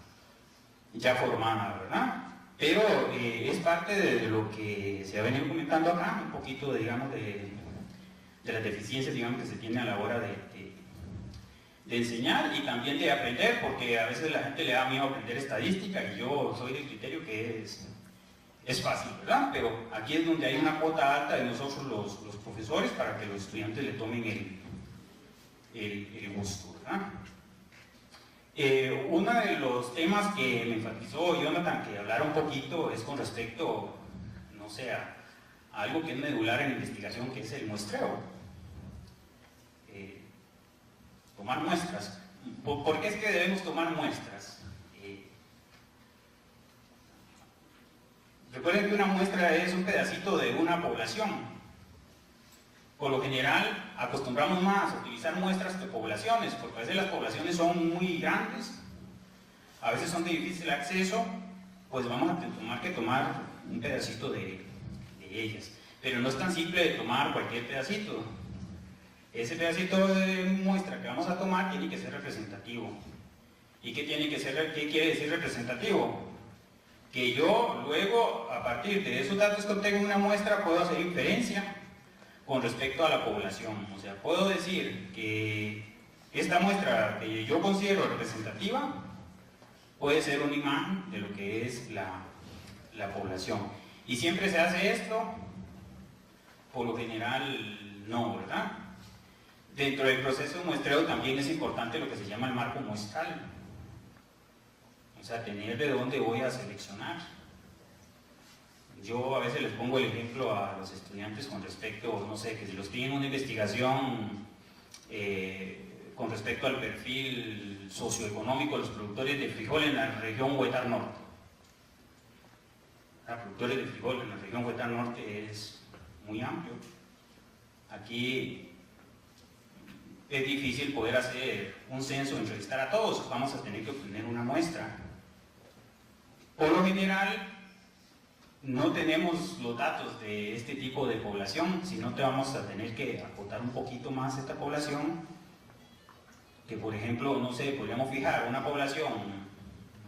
Speaker 4: formada, ¿verdad? Pero es parte de lo que se ha venido comentando acá, un poquito, digamos, de las deficiencias, digamos, que se tiene a la hora de enseñar y también de aprender, porque a veces la gente le da miedo aprender estadística y yo soy del criterio que es fácil, ¿verdad? Pero aquí es donde hay una cuota alta de nosotros los profesores para que los estudiantes le tomen el gusto, ¿verdad? Uno de los temas que me enfatizó Jonathan, que hablara un poquito, es con respecto, no sé, a algo que es medular en la investigación, que es el muestreo. Tomar muestras. ¿Por qué es que debemos tomar muestras? Recuerden que una muestra es un pedacito de una población. Por lo general, acostumbramos más a utilizar muestras que poblaciones, porque a veces las poblaciones son muy grandes, a veces son de difícil acceso, pues vamos a tener que tomar un pedacito de ellas. Pero no es tan simple de tomar cualquier pedacito. Ese pedacito de muestra que vamos a tomar tiene que ser representativo. ¿Y qué quiere decir representativo? Que yo luego, a partir de esos datos que obtengo en una muestra, puedo hacer inferencia con respecto a la población. O sea, puedo decir que esta muestra que yo considero representativa puede ser una imagen de lo que es la población. Y siempre se hace esto, por lo general no, ¿verdad? Dentro del proceso de muestreo también es importante lo que se llama el marco muestral. O sea, tener de dónde voy a seleccionar. Yo a veces les pongo el ejemplo a los estudiantes con respecto, no sé, que si los piden una investigación con respecto al perfil socioeconómico de los productores de frijol en la región Huetar Norte. Los productores de frijol en la región Huetar Norte es muy amplio. Aquí es difícil poder hacer un censo, entrevistar a todos, vamos a tener que obtener una muestra. Por lo general, no tenemos los datos de este tipo de población, sino te vamos a tener que acotar un poquito más esta población, que por ejemplo, no sé, podríamos fijar una población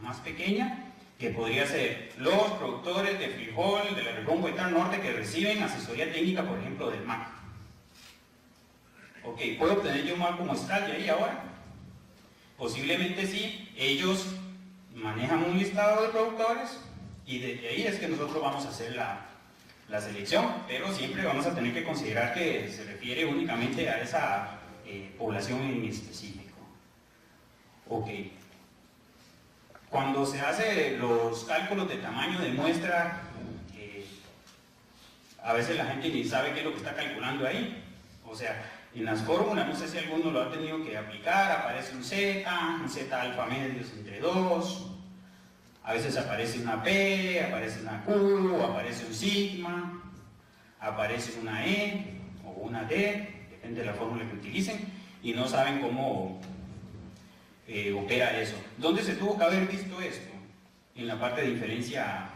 Speaker 4: más pequeña, que podría ser los productores de frijol de la región Huetar Norte que reciben asesoría técnica, por ejemplo, del MAC. Ok, ¿puedo obtener yo un marco muestral de ahí ahora? Posiblemente sí, ellos manejan un listado de productores y desde ahí es que nosotros vamos a hacer la selección, pero siempre vamos a tener que considerar que se refiere únicamente a esa población en específico. Ok. Cuando se hace los cálculos de tamaño de muestra, a veces la gente ni sabe qué es lo que está calculando ahí. O sea, en las fórmulas, no sé si alguno lo ha tenido que aplicar, aparece un Z alfa medios entre 2, a veces aparece una P, aparece una Q, aparece un sigma, aparece una E o una D, depende de la fórmula que utilicen, y no saben cómo opera eso. ¿Dónde se tuvo que haber visto esto? En la parte de inferencia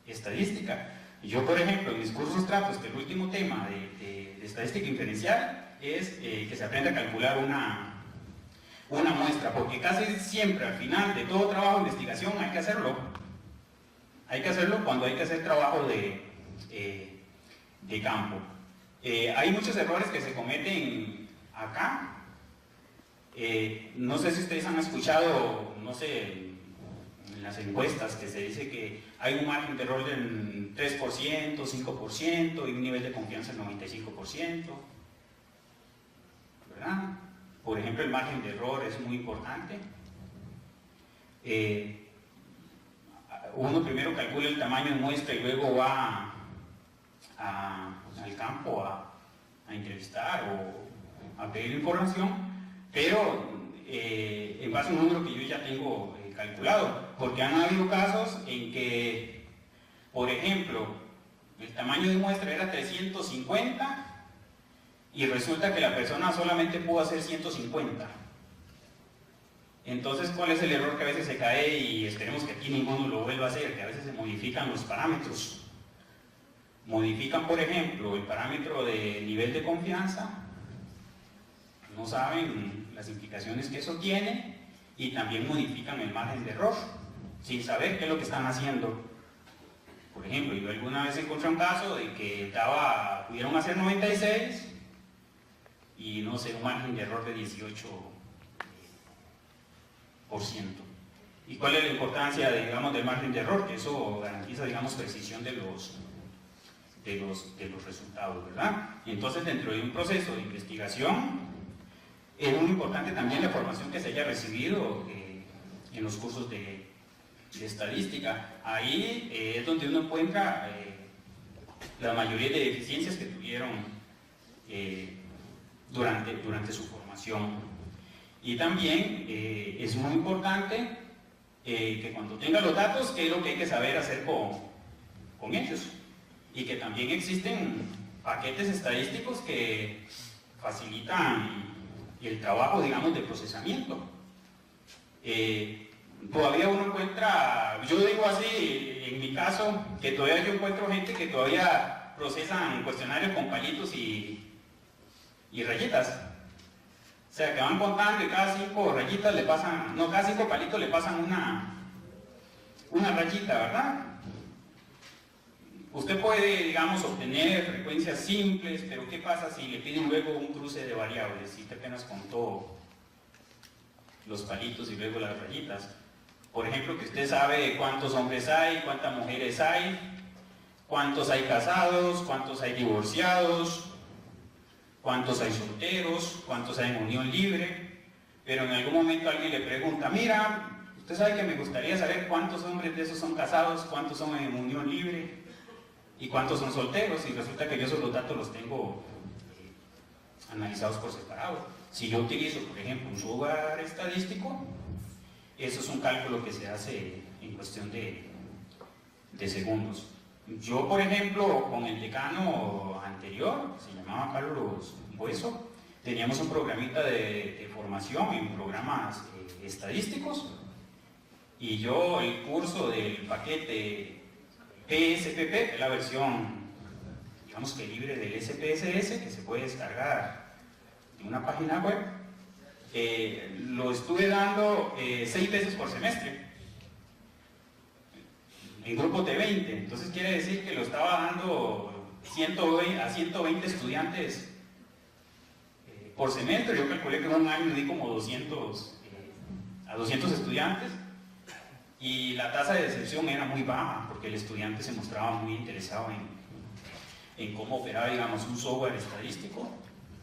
Speaker 4: estadística. Yo, por ejemplo, en mis cursos trato que el último tema de estadística inferencial es que se aprenda a calcular una muestra, porque casi siempre al final de todo trabajo de investigación hay que hacerlo. Hay que hacerlo cuando hay que hacer trabajo de campo. Hay muchos errores que se cometen acá. No sé si ustedes han escuchado, no sé, en las encuestas que se dice que hay un margen de error del 3%, 5% y un nivel de confianza del 95%, ¿verdad? Por ejemplo, el margen de error es muy importante. Uno primero calcula el tamaño de muestra y luego va al campo a entrevistar o a pedir información, pero en base a un número que yo ya tengo calculado, porque han habido casos en que, por ejemplo, el tamaño de muestra era 350 y resulta que la persona solamente pudo hacer 150. Entonces, ¿cuál es el error que a veces se cae? Y esperemos que aquí ninguno lo vuelva a hacer, que a veces se modifican los parámetros. Modifican, por ejemplo, el parámetro de nivel de confianza, no saben las implicaciones que eso tiene, y también modifican el margen de error, sin saber qué es lo que están haciendo. Por ejemplo, yo alguna vez encontré un caso de que pudieron hacer 96 y no sé, un margen de error de 18%. ¿Y cuál es la importancia, digamos, del margen de error? Que eso garantiza, digamos, precisión de los resultados, ¿verdad? Entonces, dentro de un proceso de investigación, es muy importante también la formación que se haya recibido en los cursos de estadística. Ahí es donde uno encuentra la mayoría de deficiencias que tuvieron durante su formación. Y también es muy importante que cuando tenga los datos, qué es lo que hay que saber hacer con ellos. Y que también existen paquetes estadísticos que facilitan el trabajo, digamos, de procesamiento. Todavía uno encuentra, yo digo así, en mi caso, que todavía yo encuentro gente que todavía procesan cuestionarios con palitos y rayitas. O sea, que van contando y cada 5 rayitas le pasan, no, cada 5 palitos le pasan una rayita, ¿verdad? Usted puede, digamos, obtener frecuencias simples, pero ¿qué pasa si le piden luego un cruce de variables? Si usted apenas contó los palitos y luego las rayitas. Por ejemplo, que usted sabe cuántos hombres hay, cuántas mujeres hay, cuántos hay casados, cuántos hay divorciados, cuántos hay solteros, cuántos hay en unión libre, pero en algún momento alguien le pregunta, mira, usted sabe que me gustaría saber cuántos hombres de esos son casados, cuántos son en unión libre y cuántos son solteros, y resulta que yo esos datos los tengo analizados por separado. Si yo utilizo, por ejemplo, un software estadístico, eso es un cálculo que se hace en cuestión de segundos. Yo, por ejemplo, con el decano anterior, se llamaba Carlos Bueso, teníamos un programita de formación en programas estadísticos, y yo el curso del paquete PSPP, la versión, digamos que libre del SPSS, que se puede descargar en una página web, lo estuve dando 6 veces por semestre, en grupos de 20, entonces quiere decir que lo estaba dando a 120 estudiantes por semestre. Yo calculé que en un año di como 200 estudiantes, y la tasa de deserción era muy baja porque el estudiante se mostraba muy interesado en cómo operaba, digamos, un software estadístico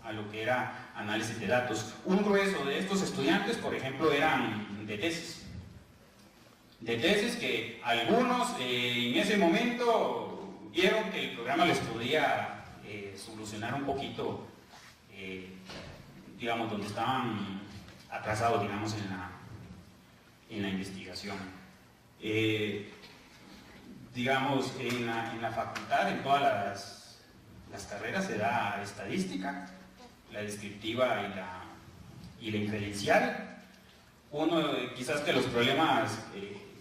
Speaker 4: a lo que era análisis de datos. Un grueso de estos estudiantes, por ejemplo, eran de tesis que algunos en ese momento vieron que el programa les podía solucionar un poquito, digamos, donde estaban atrasados, digamos, en la investigación. Digamos, en la facultad, en todas las carreras se da estadística, la descriptiva y la inferencial. uno, quizás que los problemas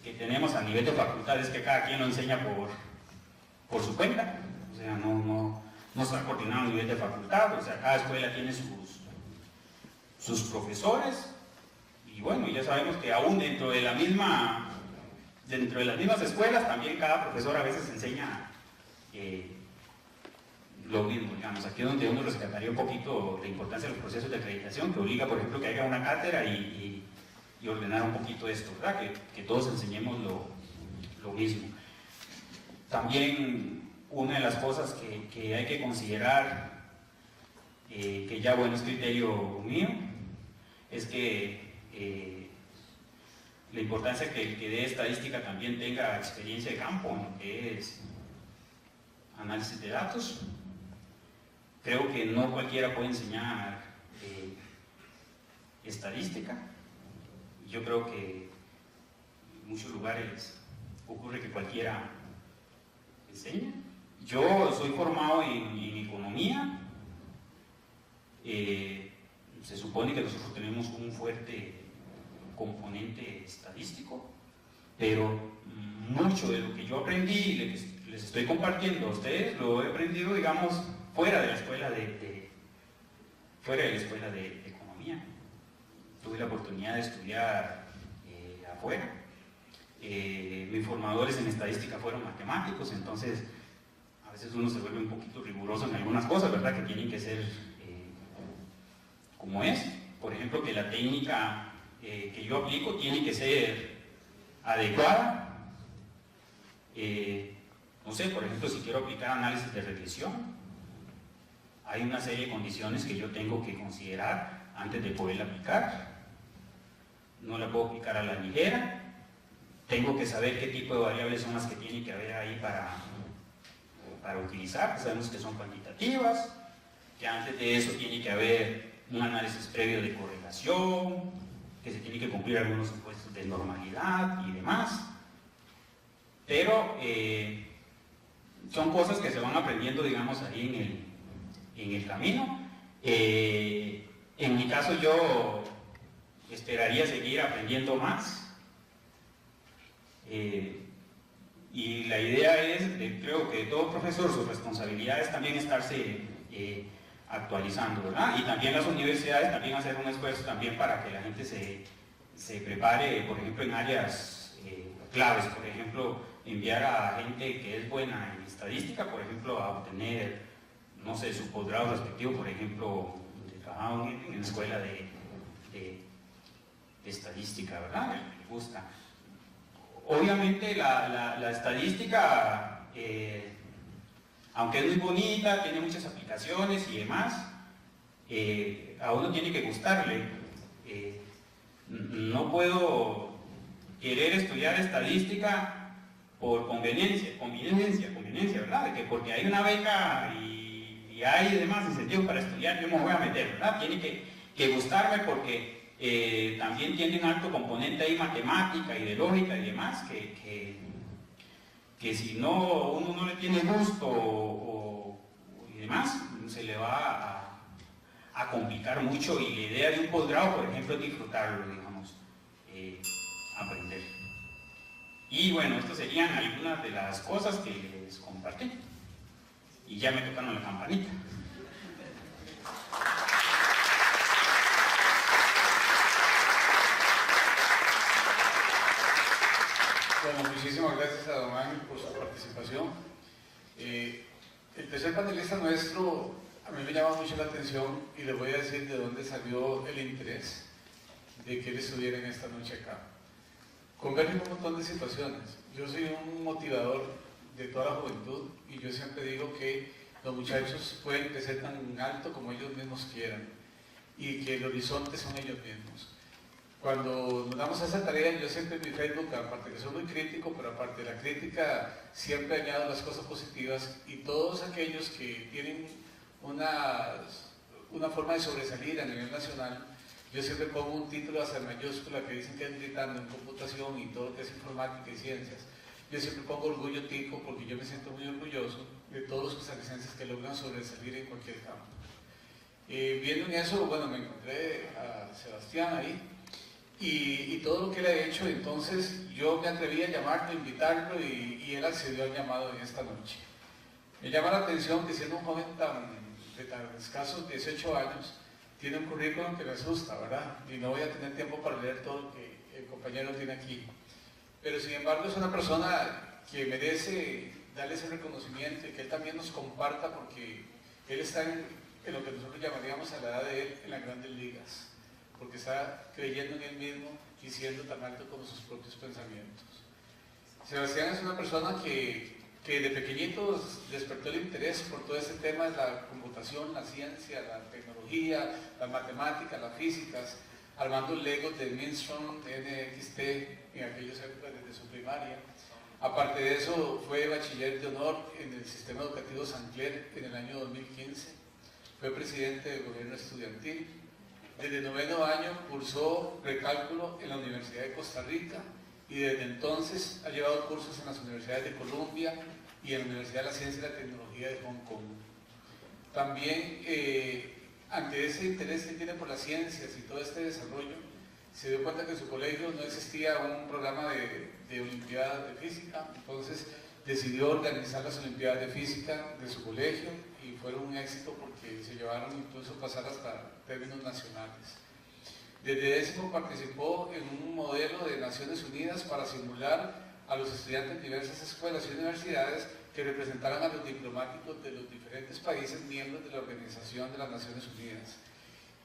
Speaker 4: que tenemos a nivel de facultad es que cada quien lo enseña por su cuenta, o sea, no está coordinado a nivel de facultad, o sea, cada escuela tiene sus profesores, y bueno, ya sabemos que aún dentro de las mismas escuelas también cada profesor a veces enseña lo mismo, digamos. Aquí es donde uno rescataría un poquito la importancia de los procesos de acreditación, que obliga, por ejemplo, que haya una cátedra y ordenar un poquito esto, ¿verdad? Que todos enseñemos lo mismo. También una de las cosas que hay que considerar, que ya bueno es criterio mío, es que la importancia que el que dé estadística también tenga experiencia de campo en lo que es análisis de datos. Creo que no cualquiera puede enseñar estadística. Yo creo que en muchos lugares ocurre que cualquiera enseña. Yo soy formado en economía. Se supone que nosotros tenemos un fuerte componente estadístico, pero mucho de lo que yo aprendí y les estoy compartiendo a ustedes lo he aprendido, digamos, fuera de la escuela de economía. Tuve la oportunidad de estudiar afuera. Mis formadores en estadística fueron matemáticos, entonces a veces uno se vuelve un poquito riguroso en algunas cosas, ¿verdad? Que tienen que ser como es. Por ejemplo, que la técnica que yo aplico tiene que ser adecuada. No sé, por ejemplo, si quiero aplicar análisis de regresión, hay una serie de condiciones que yo tengo que considerar antes de poderla aplicar. No la puedo aplicar a la ligera. Tengo que saber qué tipo de variables son las que tiene que haber ahí para utilizar. Sabemos que son cuantitativas, que antes de eso tiene que haber un análisis previo de correlación, que se tiene que cumplir algunos supuestos de normalidad y demás. Pero son cosas que se van aprendiendo, digamos, ahí en el camino. En mi caso yo esperaría seguir aprendiendo más. Y la idea es, creo que todo profesor, su responsabilidad es también estarse actualizando, ¿verdad? Y también las universidades también hacer un esfuerzo también para que la gente se prepare, por ejemplo, en áreas claves, por ejemplo, enviar a gente que es buena en estadística, por ejemplo, a obtener, no sé, su posgrado respectivo, por ejemplo, en la escuela de estadística, ¿verdad? Me gusta. Obviamente la estadística, aunque es muy bonita, tiene muchas aplicaciones y demás, a uno tiene que gustarle. No puedo querer estudiar estadística por conveniencia, ¿verdad? De que porque hay una beca y hay demás incentivos para estudiar, yo me voy a meter, ¿verdad? Tiene que gustarme porque también tiene un alto componente ahí matemática y de lógica y demás, que si no uno no le tiene gusto y demás, se le va a complicar mucho, y la idea de un posgrado, por ejemplo, es disfrutarlo, digamos, aprender. Y bueno, estas serían algunas de las cosas que les compartí. Y ya me tocaron la campanita.
Speaker 2: Bueno, muchísimas gracias a don Ángel por su participación. El tercer panelista nuestro a mí me llama mucho la atención y les voy a decir de dónde salió el interés de que él estuviera en esta noche acá. Convergen un montón de situaciones. Yo soy un motivador de toda la juventud y yo siempre digo que los muchachos pueden crecer tan alto como ellos mismos quieran y que el horizonte son ellos mismos. Cuando nos damos esa tarea, yo siempre en mi Facebook, aparte que soy muy crítico, pero aparte de la crítica, siempre añado las cosas positivas, y todos aquellos que tienen una forma de sobresalir a nivel nacional, yo siempre pongo un título hasta en mayúscula que dicen que es gritando en computación y todo lo que es informática y ciencias. Yo siempre pongo orgullo tico porque yo me siento muy orgulloso de todos los costarricenses que logran sobresalir en cualquier campo. Viendo en eso, bueno, me encontré a Sebastián ahí. y todo lo que él ha hecho. Entonces yo me atreví a llamarlo, a invitarlo y él accedió al llamado en esta noche. Me llama la atención que siendo un joven de tan escasos 18 años, tiene un currículum que me asusta, ¿verdad? Y no voy a tener tiempo para leer todo lo que el compañero tiene aquí. Pero sin embargo es una persona que merece darle ese reconocimiento y que él también nos comparta, porque él está en lo que nosotros llamaríamos a la edad de él en las grandes ligas, porque está creyendo en él mismo y siendo tan alto como sus propios pensamientos. Sebastián es una persona que de pequeñitos despertó el interés por todo este tema de la computación, la ciencia, la tecnología, la matemática, las físicas, armando Legos de Minstrom, NXT en aquellas épocas desde su primaria. Aparte de eso, fue bachiller de honor en el sistema educativo San Clair en el año 2015. Fue presidente del gobierno estudiantil. Desde el 9º año cursó recálculo en la Universidad de Costa Rica y desde entonces ha llevado cursos en las universidades de Columbia y en la Universidad de la Ciencia y la Tecnología de Hong Kong. También, ante ese interés que tiene por las ciencias y todo este desarrollo, se dio cuenta que en su colegio no existía un programa de olimpiadas de física, entonces decidió organizar las olimpiadas de física de su colegio y fueron un éxito porque se llevaron incluso a pasar hasta términos nacionales. Desde décimo participó en un modelo de Naciones Unidas para simular a los estudiantes de diversas escuelas y universidades que representaran a los diplomáticos de los diferentes países miembros de la Organización de las Naciones Unidas.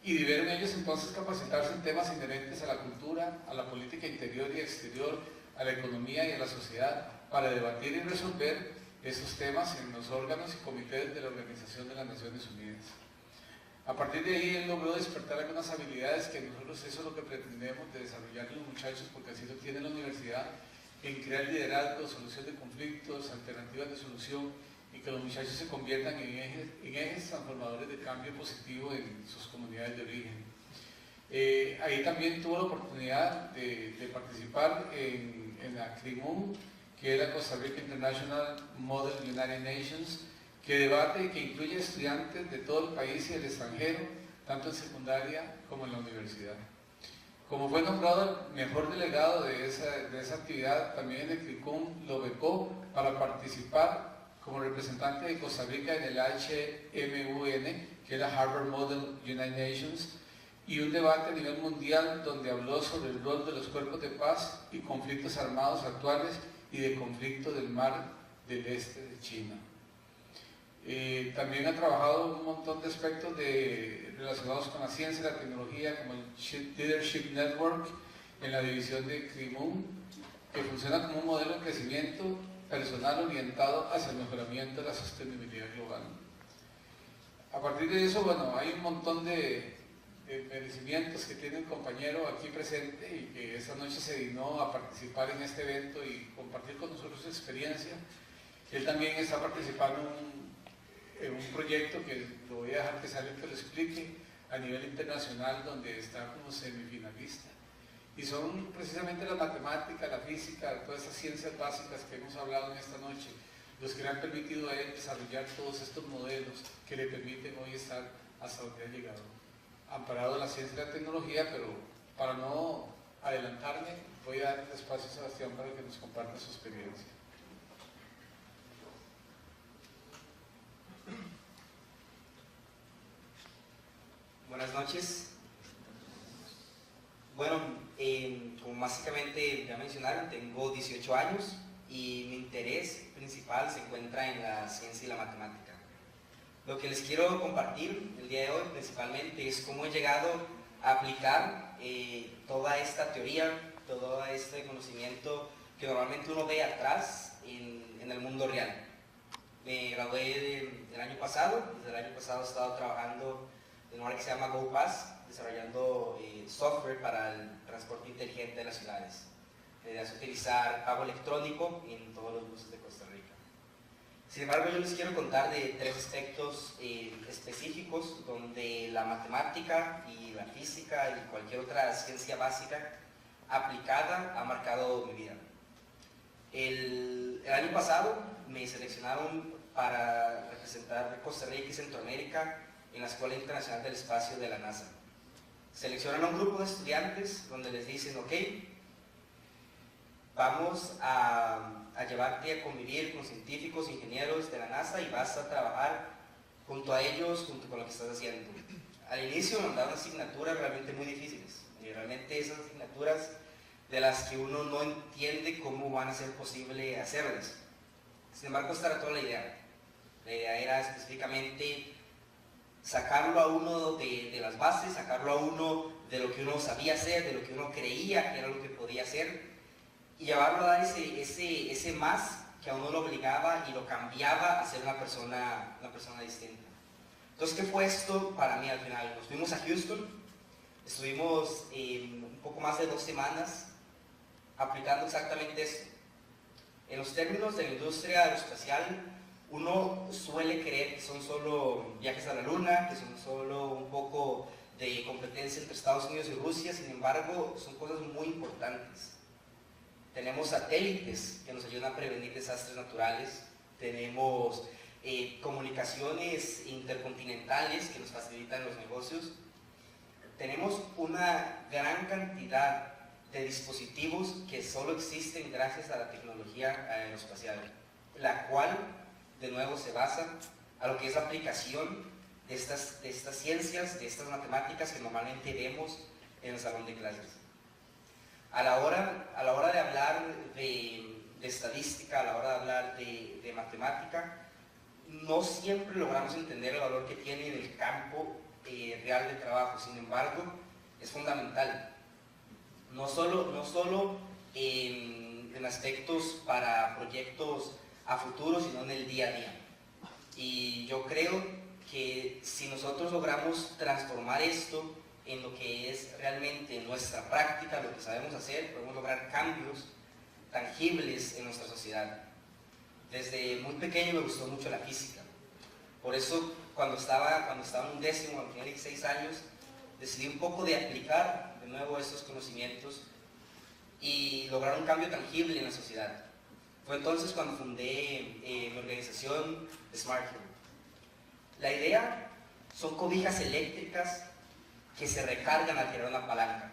Speaker 2: Y debieron ellos entonces capacitarse en temas inherentes a la cultura, a la política interior y exterior, a la economía y a la sociedad, para debatir y resolver esos temas en los órganos y comités de la Organización de las Naciones Unidas. A partir de ahí él logró despertar algunas habilidades que nosotros, eso es lo que pretendemos de desarrollar en los muchachos, porque así lo tiene la universidad, en crear liderazgo, solución de conflictos, alternativas de solución, y que los muchachos se conviertan en ejes transformadores de cambio positivo en sus comunidades de origen. Ahí también tuvo la oportunidad de participar en la CRIMUN, que es la Costa Rica International Model United Nations, que debate y que incluye estudiantes de todo el país y del extranjero, tanto en secundaria como en la universidad. Como fue nombrado el mejor delegado de esa actividad, también el CRICUM lo becó para participar como representante de Costa Rica en el HMUN, que es la Harvard Model United Nations, y un debate a nivel mundial donde habló sobre el rol de los cuerpos de paz y conflictos armados actuales y de conflicto del mar del este de China. También ha trabajado un montón de aspectos relacionados con la ciencia y la tecnología, como el Leadership Network en la división de CRIMUN, que funciona como un modelo de crecimiento personal orientado hacia el mejoramiento de la sostenibilidad global. A partir de eso, bueno, hay un montón de merecimientos que tiene el compañero aquí presente y que esta noche se dignó a participar en este evento y compartir con nosotros su experiencia. Él también está participando en un proyecto que lo voy a dejar que salga que lo explique a nivel internacional, donde está como semifinalista. Y son precisamente la matemática, la física, todas esas ciencias básicas que hemos hablado en esta noche, los que le han permitido a él desarrollar todos estos modelos que le permiten hoy estar hasta donde ha llegado. Amparado en la ciencia y la tecnología, pero para no adelantarme, voy a dar el espacio a Sebastián para que nos comparta su experiencia.
Speaker 5: Buenas noches. Bueno, como básicamente ya mencionaron, tengo 18 años y mi interés principal se encuentra en la ciencia y la matemática. Lo que les quiero compartir el día de hoy principalmente es cómo he llegado a aplicar toda esta teoría, todo este conocimiento que normalmente uno ve atrás en el mundo real. Me gradué el año pasado, desde el año pasado he estado trabajando en un área que se llama GoPass, desarrollando software para el transporte inteligente de las ciudades. La idea es utilizar pago electrónico en todos los buses de Costa Rica. Sin embargo, yo les quiero contar de 3 aspectos específicos donde la matemática y la física y cualquier otra ciencia básica aplicada ha marcado mi vida. El año pasado me seleccionaron para representar Costa Rica y Centroamérica en la Escuela Internacional del Espacio de la NASA. Seleccionan a un grupo de estudiantes donde les dicen, ok, vamos a llevarte a convivir con científicos, ingenieros de la NASA y vas a trabajar junto a ellos, junto con lo que estás haciendo. Al inicio nos daban asignaturas realmente muy difíciles, y realmente esas asignaturas de las que uno no entiende cómo van a ser posible hacerlas. Sin embargo, esta era toda la idea. La idea era específicamente sacarlo a uno de las bases, sacarlo a uno de lo que uno sabía hacer, de lo que uno creía que era lo que podía hacer, y llevarlo a dar ese más que a uno lo obligaba y lo cambiaba a ser una persona distinta. Entonces, ¿qué fue esto para mí al final? Nos fuimos a Houston, estuvimos un poco más de 2 semanas aplicando exactamente esto. En los términos de la industria aeroespacial, uno suele creer que son solo viajes a la luna, que son solo un poco de competencia entre Estados Unidos y Rusia. Sin embargo, son cosas muy importantes. Tenemos satélites que nos ayudan a prevenir desastres naturales, tenemos comunicaciones intercontinentales que nos facilitan los negocios, tenemos una gran cantidad de dispositivos que solo existen gracias a la tecnología aeroespacial, la cual de nuevo se basa a lo que es la aplicación de estas ciencias, de estas matemáticas que normalmente vemos en el salón de clases. A la hora de hablar de estadística, a la hora de hablar de matemática, no siempre logramos entender el valor que tiene en el campo real de trabajo. Sin embargo, es fundamental. No solo en aspectos para proyectos a futuro, sino en el día a día. Y yo creo que si nosotros logramos transformar esto en lo que es realmente nuestra práctica, lo que sabemos hacer, podemos lograr cambios tangibles en nuestra sociedad. Desde muy pequeño me gustó mucho la física. Por eso, cuando estaba en un décimo, cuando tenía 16 años, decidí un poco de aplicar de nuevo estos conocimientos y lograr un cambio tangible en la sociedad. Fue entonces cuando fundé mi organización Smart Home. La idea son cobijas eléctricas que se recargan al girar una palanca.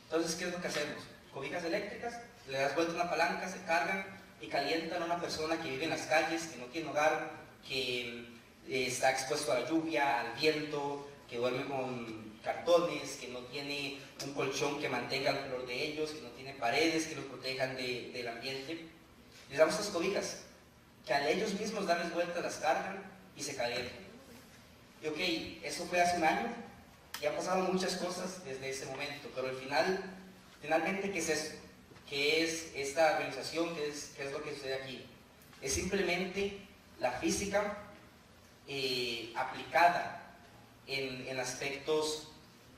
Speaker 5: Entonces, ¿qué es lo que hacemos? Cobijas eléctricas, le das vuelta a una palanca, se cargan y calientan a una persona que vive en las calles, que no tiene hogar, que está expuesto a la lluvia, al viento, que duerme con cartones, que no tiene un colchón que mantenga el calor de ellos, que no tiene paredes que los protejan del ambiente. Les damos estas cobijas, que al ellos mismos darles vuelta las cargan y se calientan. Y ok, eso fue hace un año, y han pasado muchas cosas desde ese momento, pero al finalmente, ¿qué es esto? ¿Qué es esta organización? ¿Qué es lo que sucede aquí? Es simplemente la física aplicada en aspectos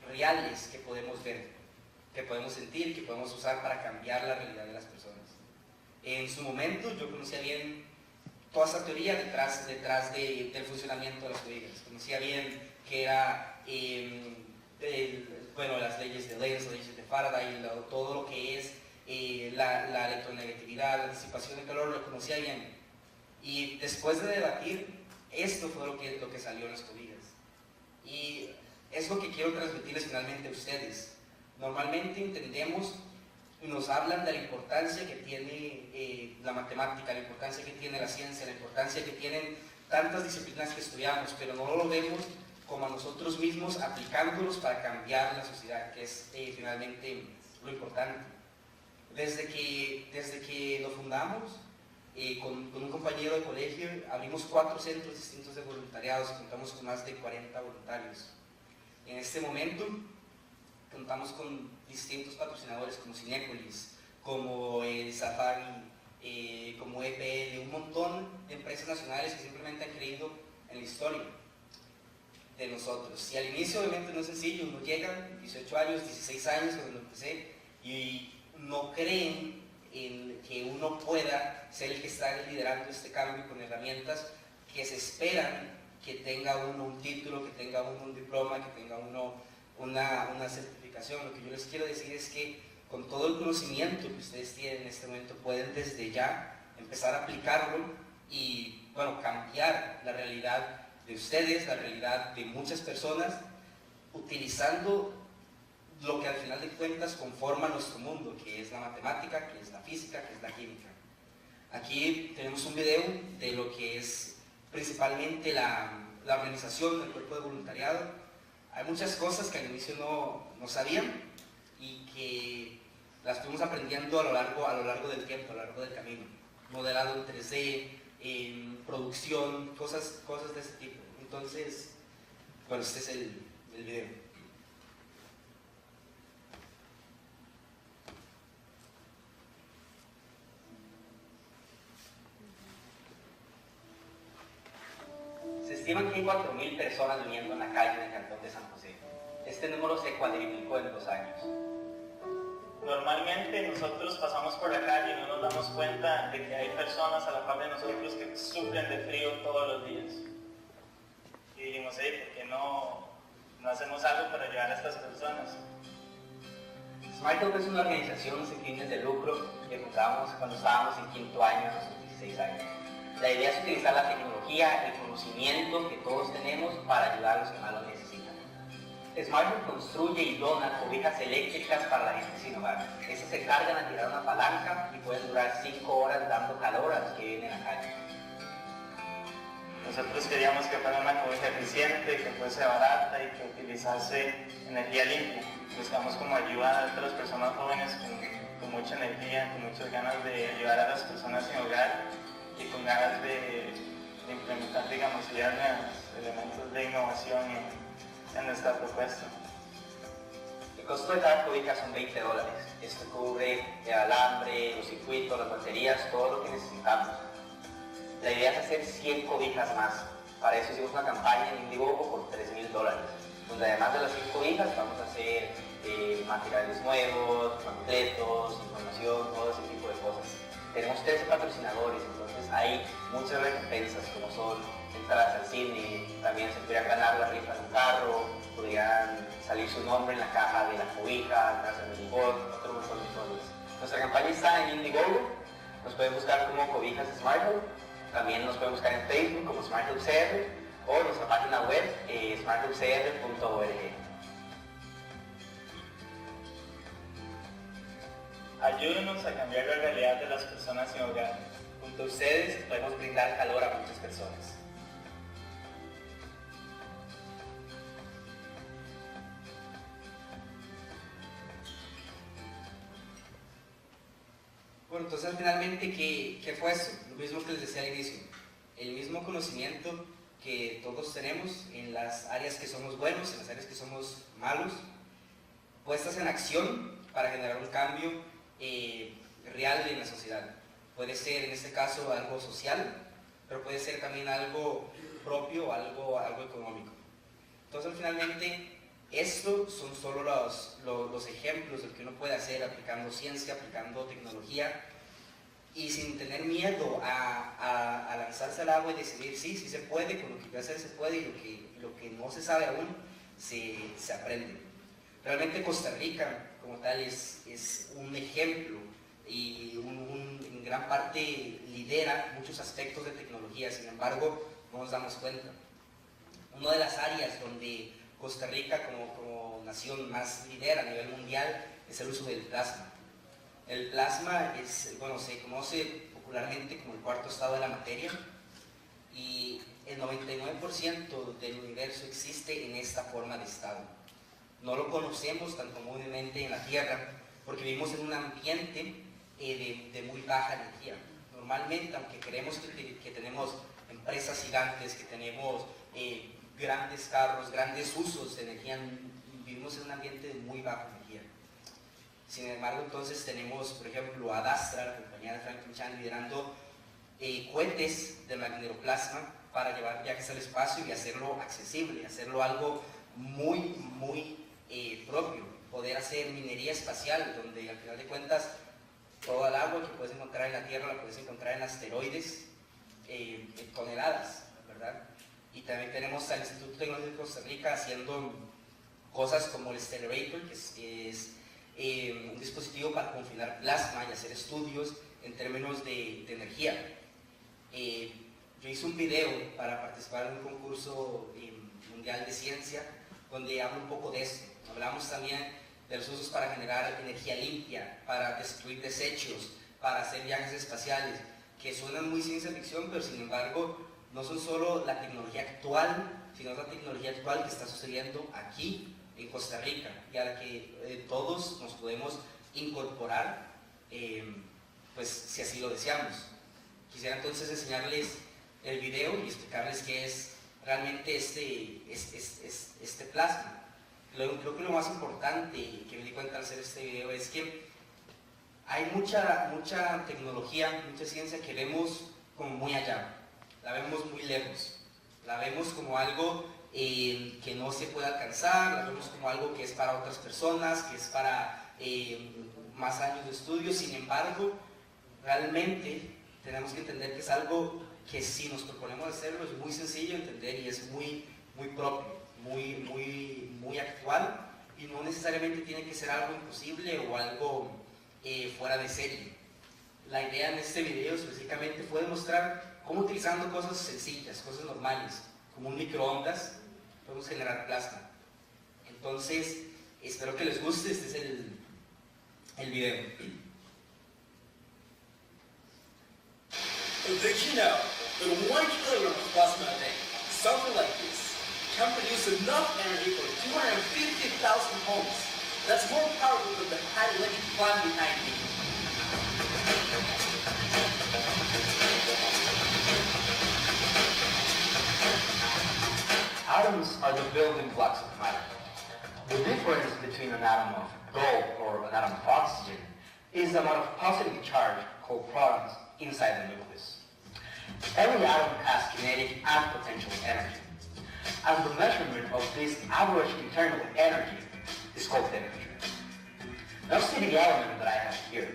Speaker 5: reales que podemos ver, que podemos sentir, que podemos usar para cambiar la realidad de las personas. En su momento yo conocía bien toda esa teoría detrás del funcionamiento de las cobijas. Conocía bien que era las leyes de Lenz, las leyes de Faraday, todo lo que es la electronegatividad, la disipación de calor, lo conocía bien. Y después de debatir, esto fue lo que salió en las cobijas. Y es lo que quiero transmitirles finalmente a ustedes. Normalmente entendemos y nos hablan de la importancia que tiene la matemática, la importancia que tiene la ciencia, la importancia que tienen tantas disciplinas que estudiamos, pero no lo vemos como a nosotros mismos aplicándolos para cambiar la sociedad, que es finalmente lo importante. Desde que lo fundamos, con un compañero de colegio, abrimos 4 centros distintos de voluntariados, contamos con más de 40 voluntarios. En este momento, contamos con distintos patrocinadores como Cinépolis, como el Safari, como EPL, un montón de empresas nacionales que simplemente han creído en la historia de nosotros. Y al inicio obviamente no es sencillo, uno llega, 18 años, 16 años cuando empecé, y no creen en que uno pueda ser el que está liderando este cambio con herramientas que se esperan que tenga uno un título, que tenga uno un diploma, que tenga uno una certificación. Lo que yo les quiero decir es que con todo el conocimiento que ustedes tienen en este momento pueden desde ya empezar a aplicarlo y cambiar la realidad de ustedes, la realidad de muchas personas, utilizando lo que al final de cuentas conforma nuestro mundo, que es la matemática, que es la física, que es la química. Aquí tenemos un video de lo que es principalmente la organización del cuerpo de voluntariado. Hay muchas cosas que al inicio no sabían y que las fuimos aprendiendo a lo largo del tiempo, a lo largo del camino. Modelado en 3D, en producción, cosas de ese tipo. Entonces, bueno, este es el video.
Speaker 6: Se estima que hay 4.000 personas viviendo en la calle en el cantón de San José. Este número se cuadriplicó en 2 años.
Speaker 7: Normalmente nosotros pasamos por la calle y no nos damos cuenta de que hay personas a la par de nosotros que sufren de frío todos los días. Y dijimos, hey, ¿por qué no hacemos algo para ayudar a estas personas?
Speaker 6: Smart Help es una organización sin fines de lucro que fundamos cuando estábamos en 5º año, a los 16 años. La idea es utilizar la tecnología, el conocimiento que todos tenemos para ayudar a los que más lo necesitan. Smart Help construye y dona cobijas eléctricas para la gente sin hogar. Estas se cargan a tirar una palanca y pueden durar 5 horas dando calor a los que viven en la calle.
Speaker 7: Nosotros queríamos que fuera una cobija eficiente, que fuese barata y que utilizase energía limpia. Buscamos como ayudar a otras personas jóvenes con mucha energía, con muchas ganas de ayudar a las personas sin hogar y con ganas de implementar, digamos, ya elementos de innovación en nuestra propuesta.
Speaker 6: El costo de cada cobija son $20. Esto cubre el alambre, los circuitos, las baterías, todo lo que necesitamos. La idea es hacer 100 cobijas más. Para eso hicimos una campaña en Indiegogo por $3.000, donde además de las 100 cobijas vamos a hacer materiales nuevos, panfletos, información, todo ese tipo de cosas. Tenemos 13 patrocinadores, entonces hay muchas recompensas, como son entradas al cine, también se podrían ganar la rifa de un carro, podrían salir su nombre en la caja de la cobija, atrás del Indiegogo, otro montón de cosas. Nuestra campaña está en Indiegogo, nos pueden buscar como Cobijas Smart Help, también nos pueden buscar en Facebook como Smart Help CR o en nuestra página web smarthelpcr.org.
Speaker 7: Ayúdenos a cambiar la realidad de las personas sin hogar.
Speaker 6: Junto a ustedes podemos brindar calor a muchas personas.
Speaker 5: Bueno, entonces finalmente, ¿qué fue eso? Lo mismo que les decía al inicio. El mismo conocimiento que todos tenemos en las áreas que somos buenos, en las áreas que somos malos, puestas en acción para generar un cambio real en la sociedad. Puede ser en este caso algo social, pero puede ser también algo propio, algo económico. Entonces finalmente esto son solo los ejemplos de lo que uno puede hacer aplicando ciencia, aplicando tecnología y sin tener miedo a lanzarse al agua y decidir sí se puede, con lo que puede hacer se puede y lo que no se sabe aún se aprende. Realmente Costa Rica como tal es un ejemplo y en gran parte lidera muchos aspectos de tecnología, sin embargo no nos damos cuenta. Una de las áreas donde Costa Rica como nación más lidera a nivel mundial es el uso del plasma. El plasma se conoce popularmente como el cuarto estado de la materia y el 99% del universo existe en esta forma de estado. No lo conocemos tan comúnmente en la Tierra porque vivimos en un ambiente de muy baja energía. Normalmente, aunque creemos que tenemos empresas gigantes, que tenemos grandes carros, grandes usos de energía, vivimos en un ambiente de muy baja energía. Sin embargo, entonces tenemos, por ejemplo, a Dastra, la compañía de Franklin Chan, liderando cohetes de magneroplasma para llevar viajes al espacio y hacerlo accesible, hacerlo algo muy propio, poder hacer minería espacial, donde al final de cuentas toda el agua que puedes encontrar en la Tierra la puedes encontrar en asteroides en toneladas, ¿verdad? Y también tenemos al Instituto Tecnológico de Costa Rica haciendo cosas como el Stellarator, que es un dispositivo para confinar plasma y hacer estudios en términos de energía. Yo hice un video para participar en un concurso mundial de ciencia donde hablo un poco de esto. Hablamos también de los usos para generar energía limpia, para destruir desechos, para hacer viajes espaciales, que suenan muy ciencia ficción, pero sin embargo no son solo la tecnología actual, sino la tecnología actual que está sucediendo aquí en Costa Rica y a la que todos nos podemos incorporar, pues si así lo deseamos. Quisiera entonces enseñarles el video y explicarles qué es realmente este plasma. Creo que lo más importante que me di cuenta al hacer este video es que hay mucha tecnología, mucha ciencia que vemos como muy allá, la vemos muy lejos, la vemos como algo que no se puede alcanzar, la vemos como algo que es para otras personas, que es para más años de estudio. Sin embargo, realmente tenemos que entender que es algo que si nos proponemos hacerlo es muy sencillo de entender y es muy propio, muy actual, y no necesariamente tiene que ser algo imposible o algo fuera de serie. La idea en este video específicamente fue demostrar cómo utilizando cosas sencillas, cosas normales, como un microondas, podemos generar plasma. Entonces, espero que les guste. Este es el video.
Speaker 8: Did you know that 1 kilogram of plasma a day, something like this, can produce enough energy for 250,000 homes? That's more powerful than the hydroelectric plant behind me.
Speaker 9: Atoms are the building blocks of matter. The difference between an atom of gold or an atom of oxygen is the amount of positive charge called protons inside the nucleus. Every atom has kinetic and potential energy, and the measurement of this average internal energy is called temperature. Now see the element that I have here.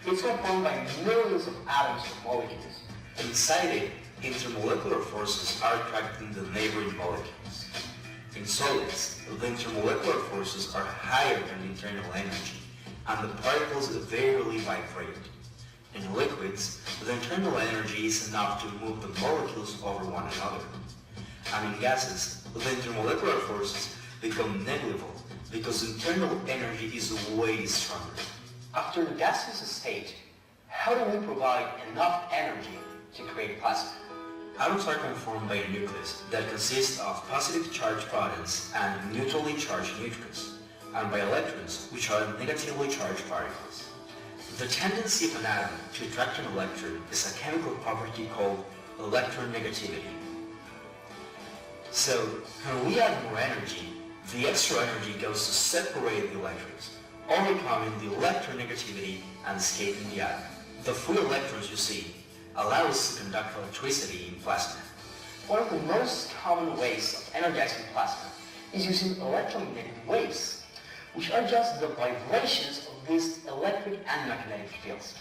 Speaker 9: It's composed by millions of atoms or molecules.
Speaker 10: Inside it, intermolecular forces are attracting the neighboring molecules. In solids, the intermolecular forces are higher than the internal energy, and the particles variably vibrate. In liquids, the internal energy is enough to move the molecules over one another. And in gases, the intermolecular forces become negligible because internal energy is way stronger.
Speaker 9: After the gaseous state, how do we provide enough energy to create plasma?
Speaker 10: Atoms are conformed by a nucleus that consists of positive charged protons and neutrally charged neutrons, and by electrons, which are negatively charged particles. The tendency of an atom to attract an electron is a chemical property called electronegativity. So, when we add more energy, the extra energy goes to separate the electrons, overcoming the electronegativity and escaping the atom. The free electrons you see allow us to conduct electricity in plasma.
Speaker 9: One of the most common ways of energizing plasma is using electromagnetic waves, which are just the vibrations of these electric and magnetic fields.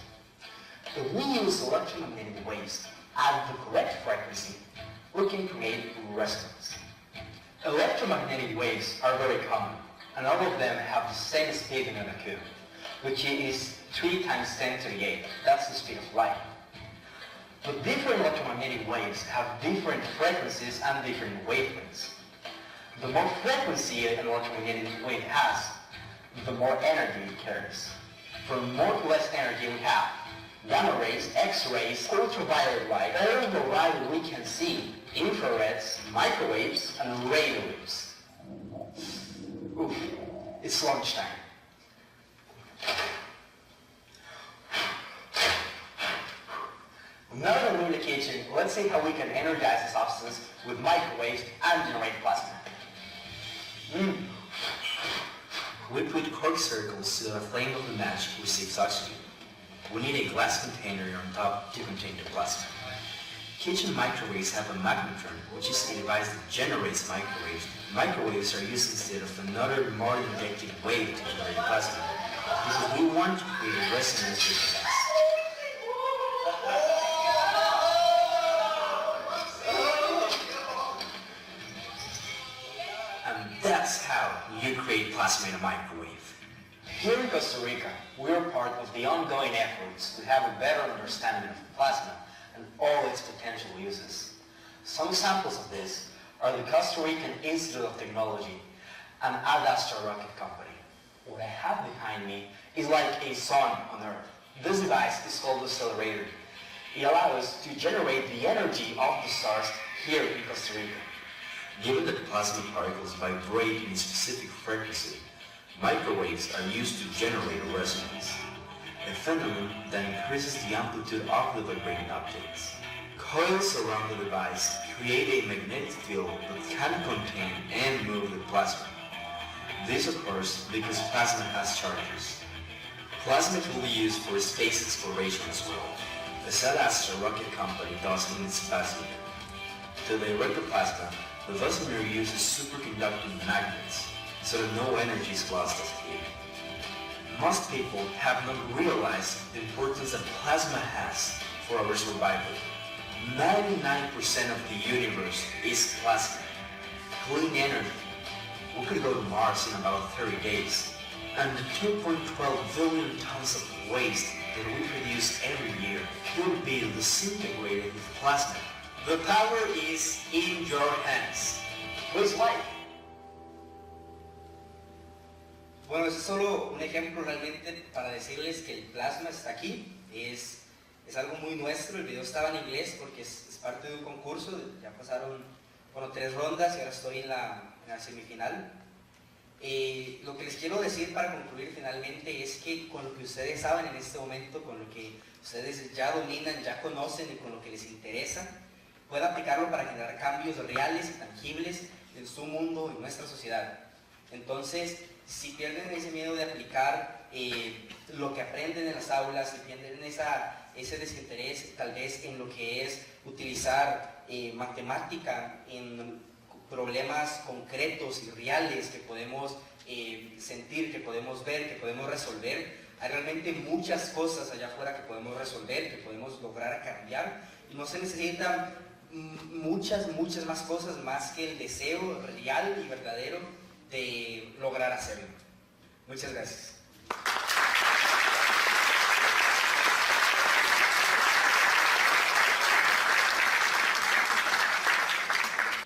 Speaker 9: If we use electromagnetic waves at the correct frequency, we can create resonance. Electromagnetic waves are very common, and all of them have the same speed in a vacuum, which is 3 times 10 to the 8. That's the speed of light. But different electromagnetic waves have different frequencies and different wavelengths. The more frequency an electromagnetic wave has, the more energy it carries. For more or less energy we have gamma rays, X-rays, ultraviolet light, all the light we can see, infrareds, microwaves, and radio waves. Oof, it's lunchtime. Now that we're in the kitchen, let's see how we can energize a substance with microwaves and generate plasma.
Speaker 10: We put cork circles so the flame of the match receives oxygen. We need a glass container on top to contain the plasma. Kitchen microwaves have a magnetron, which is a device that generates microwaves. Microwaves are used instead of another more injected wave to generate plasma, because we want to create a resonance with the gas. And that's how you create plasma in a microwave.
Speaker 9: Here in Costa Rica, we are part of the ongoing efforts to have a better understanding of plasma and all its potential uses. Some examples of this are the Costa Rican Institute of Technology and Ad Astra Rocket Company. What I have behind me is like a sun on Earth. This device is called the accelerator. It allows us to generate the energy of the stars here in Costa Rica.
Speaker 10: Given that plasma particles vibrate in a specific frequency, microwaves are used to generate a resonance, a phenomenon that increases the amplitude of the vibrating objects. Coils around the device create a magnetic field that can contain and move the plasma. This occurs because plasma has charges. Plasma can be used for space exploration as well, as Ad Astra rocket company does in its plasma. To direct the plasma, the Vesmer uses superconducting magnets, so that no energy is lost as heat. Most people have not realized the importance that plasma has for our survival. 99% of the universe is plasma, clean energy. We could go to Mars in about 30 days, and the 2.12 billion tons of waste that we produce every year could be disintegrated with plasma.
Speaker 5: The power is in your hands.
Speaker 9: With life.
Speaker 5: Bueno, eso es solo un ejemplo realmente para decirles que el plasma está aquí. Es algo muy nuestro. El video estaba en inglés porque es parte de un concurso. Ya pasaron 3 rondas y ahora estoy en la semifinal. Lo que les quiero decir para concluir finalmente es que con lo que ustedes saben en este momento, con lo que ustedes ya dominan, ya conocen y con lo que les interesa, pueden aplicarlo para generar cambios reales y tangibles en su mundo, en nuestra sociedad. Entonces, si pierden ese miedo de aplicar lo que aprenden en las aulas, si pierden ese desinterés tal vez en lo que es utilizar matemática en problemas concretos y reales que podemos sentir, que podemos ver, que podemos resolver, hay realmente muchas cosas allá afuera que podemos resolver, que podemos lograr cambiar, y no se necesitan muchas más cosas más que el deseo real y verdadero de lograr hacerlo. Muchas gracias.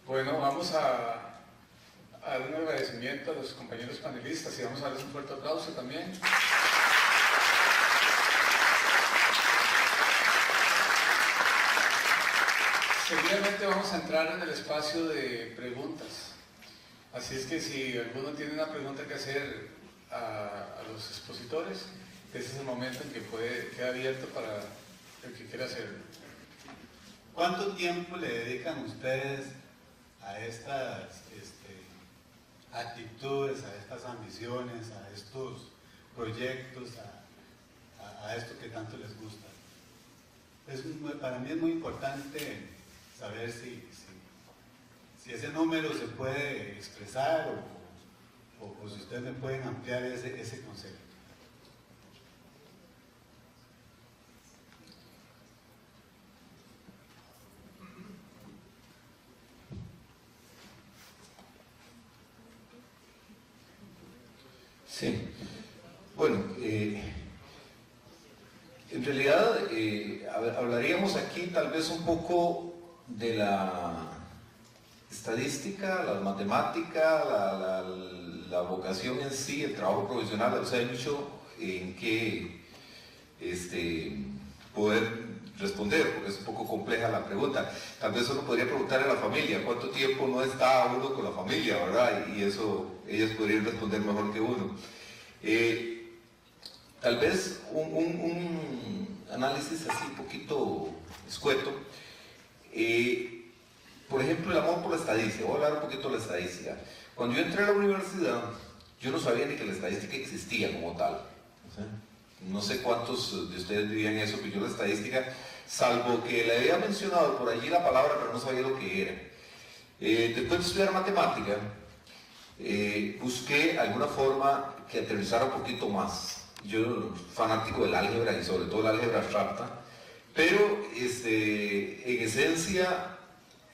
Speaker 2: Bueno, vamos a dar un agradecimiento a los compañeros panelistas y vamos a darles un fuerte aplauso también. Seguidamente vamos a entrar en el espacio de preguntas. Así es que si alguno tiene una pregunta que hacer a los expositores, ese es el momento en que queda abierto para el que quiera hacerlo.
Speaker 11: ¿Cuánto tiempo le dedican ustedes a estas actitudes, a estas ambiciones, a estos proyectos, a esto que tanto les gusta? Para mí es muy importante saber si ese número se puede expresar o si ustedes me pueden ampliar ese concepto.
Speaker 3: Sí, bueno, en realidad hablaríamos aquí tal vez un poco de la estadística, la matemática, la vocación en sí, el trabajo profesional. O sea, hay mucho en que poder responder, porque es un poco compleja la pregunta. Tal vez uno podría preguntar a la familia, ¿cuánto tiempo no está uno con la familia, verdad? Y eso ellos podrían responder mejor que uno. Tal vez un análisis así un poquito escueto. Por ejemplo, el amor por la estadística. Voy a hablar un poquito de la estadística. Cuando yo entré a la universidad, yo no sabía ni que la estadística existía como tal. No sé cuántos de ustedes vivían eso, pero yo la estadística, salvo que le había mencionado por allí la palabra, pero no sabía lo que era. Después de estudiar matemática, busqué alguna forma que aterrizara un poquito más. Yo fanático del álgebra y sobre todo el álgebra abstracta, pero en esencia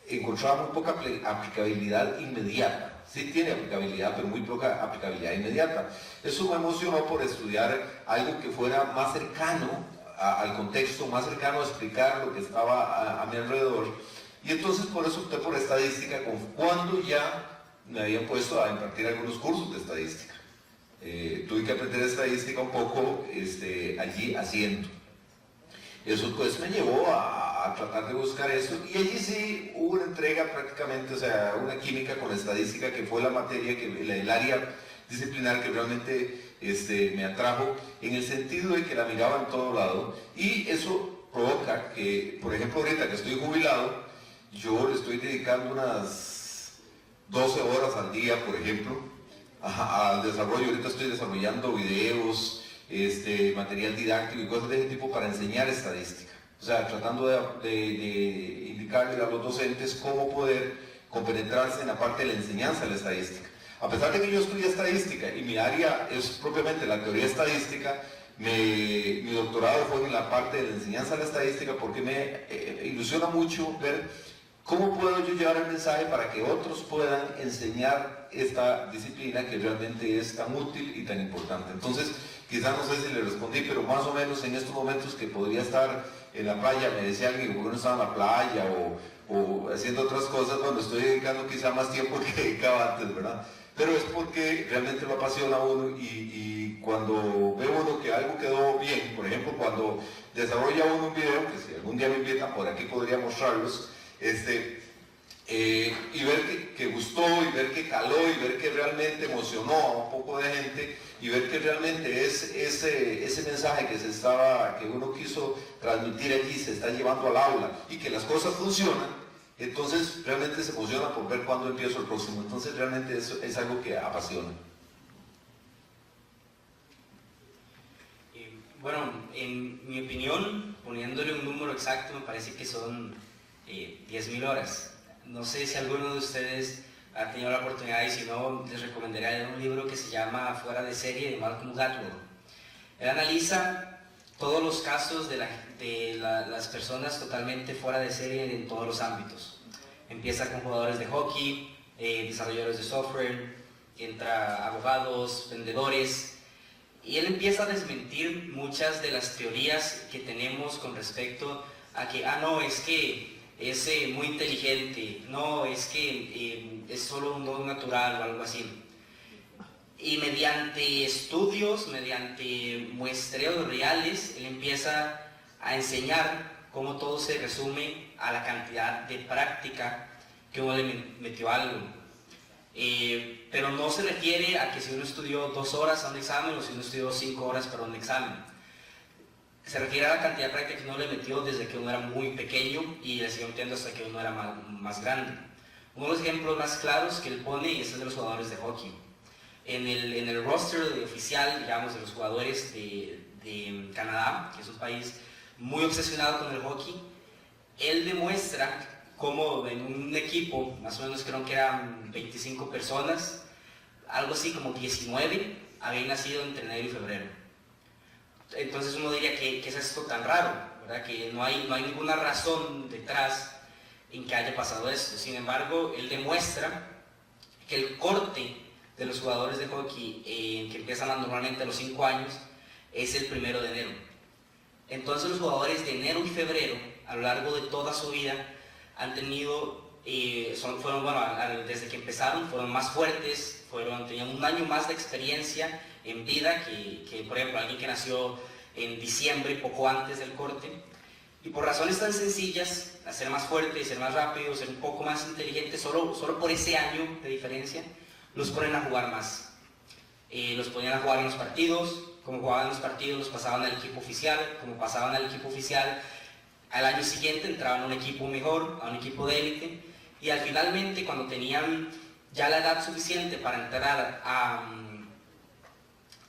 Speaker 3: encontraba muy poca aplicabilidad inmediata. Sí tiene aplicabilidad, pero muy poca aplicabilidad inmediata. Eso me emocionó por estudiar algo que fuera más cercano al contexto, más cercano a explicar lo que estaba a mi alrededor. Y entonces por eso opté por estadística, cuando ya me habían puesto a impartir algunos cursos de estadística. tuve que aprender estadística un poco allí haciendo. Eso pues me llevó a tratar de buscar eso, y allí sí hubo una entrega prácticamente, o sea, una química con la estadística, que fue la materia, el área disciplinar que realmente me atrajo, en el sentido de que la miraba en todo lado, y eso provoca que, por ejemplo, ahorita que estoy jubilado, yo le estoy dedicando unas 12 horas al día, por ejemplo, al desarrollo. Ahorita estoy desarrollando videos, material didáctico y cosas de ese tipo para enseñar estadística. O sea, tratando de indicarle a los docentes cómo poder compenetrarse en la parte de la enseñanza de la estadística. A pesar de que yo estudié estadística y mi área es propiamente la teoría estadística, mi doctorado fue en la parte de la enseñanza de la estadística, porque me ilusiona mucho ver cómo puedo yo llevar el mensaje para que otros puedan enseñar esta disciplina que realmente es tan útil y tan importante. Entonces, quizás no sé si le respondí, pero más o menos en estos momentos que podría estar en la playa, me decía alguien, ¿por qué no estaba en la playa o haciendo otras cosas? Bueno, estoy dedicando quizá más tiempo que dedicaba antes, ¿verdad? Pero es porque realmente lo apasiona a uno, y cuando ve uno que algo quedó bien, por ejemplo, cuando desarrolla uno un video, que si algún día me invitan, por aquí podría mostrarlos, y ver que gustó, y ver que caló, y ver que realmente emocionó a un poco de gente, y ver que realmente ese mensaje que uno quiso transmitir allí se está llevando al aula, y que las cosas funcionan, entonces realmente se emociona por ver cuándo empiezo el próximo. Entonces realmente eso es algo que apasiona.
Speaker 5: Bueno, en mi opinión, poniéndole un número exacto, me parece que son 10.000 horas. No sé si alguno de ustedes ha tenido la oportunidad, y si no, les recomendaría un libro que se llama Fuera de Serie, de Malcolm Gladwell. Él analiza todos los casos de las personas totalmente fuera de serie en todos los ámbitos. Empieza con jugadores de hockey, desarrolladores de software, entra abogados, vendedores, y él empieza a desmentir muchas de las teorías que tenemos con respecto a que, no, es que es muy inteligente, no, es que es solo un don natural o algo así. Y mediante estudios, mediante muestreos reales, él empieza a enseñar cómo todo se resume a la cantidad de práctica que uno le metió a algo. Pero no se refiere a que si uno estudió 2 horas a un examen o si uno estudió 5 horas para un examen. Se refiere a la cantidad de práctica que uno le metió desde que uno era muy pequeño y le siguió metiendo hasta que uno era más grande. Uno de los ejemplos más claros que él pone es el de los jugadores de hockey. En el roster oficial, digamos, de los jugadores de Canadá, que es un país muy obsesionado con el hockey, él demuestra cómo en un equipo, más o menos creo que eran 25 personas, algo así como 19 habían nacido entre enero y febrero. Entonces uno diría que es esto tan raro, ¿verdad? Que no hay ninguna razón detrás en que haya pasado esto. Sin embargo, él demuestra que el corte de los jugadores de hockey, que empiezan normalmente a los 5 años, es el 1 de enero. Entonces los jugadores de enero y febrero, a lo largo de toda su vida, han tenido, desde que empezaron, fueron más fuertes, tenían un año más de experiencia en vida que por ejemplo, alguien que nació en diciembre, poco antes del corte. Y por razones tan sencillas, a ser más fuerte, ser más rápido, ser un poco más inteligente, solo por ese año de diferencia, los ponen a jugar más. Los ponían a jugar en los partidos, como jugaban en los partidos, los pasaban al equipo oficial, como pasaban al equipo oficial, al año siguiente entraban a un equipo mejor, a un equipo de élite, y finalmente, cuando tenían ya la edad suficiente para entrar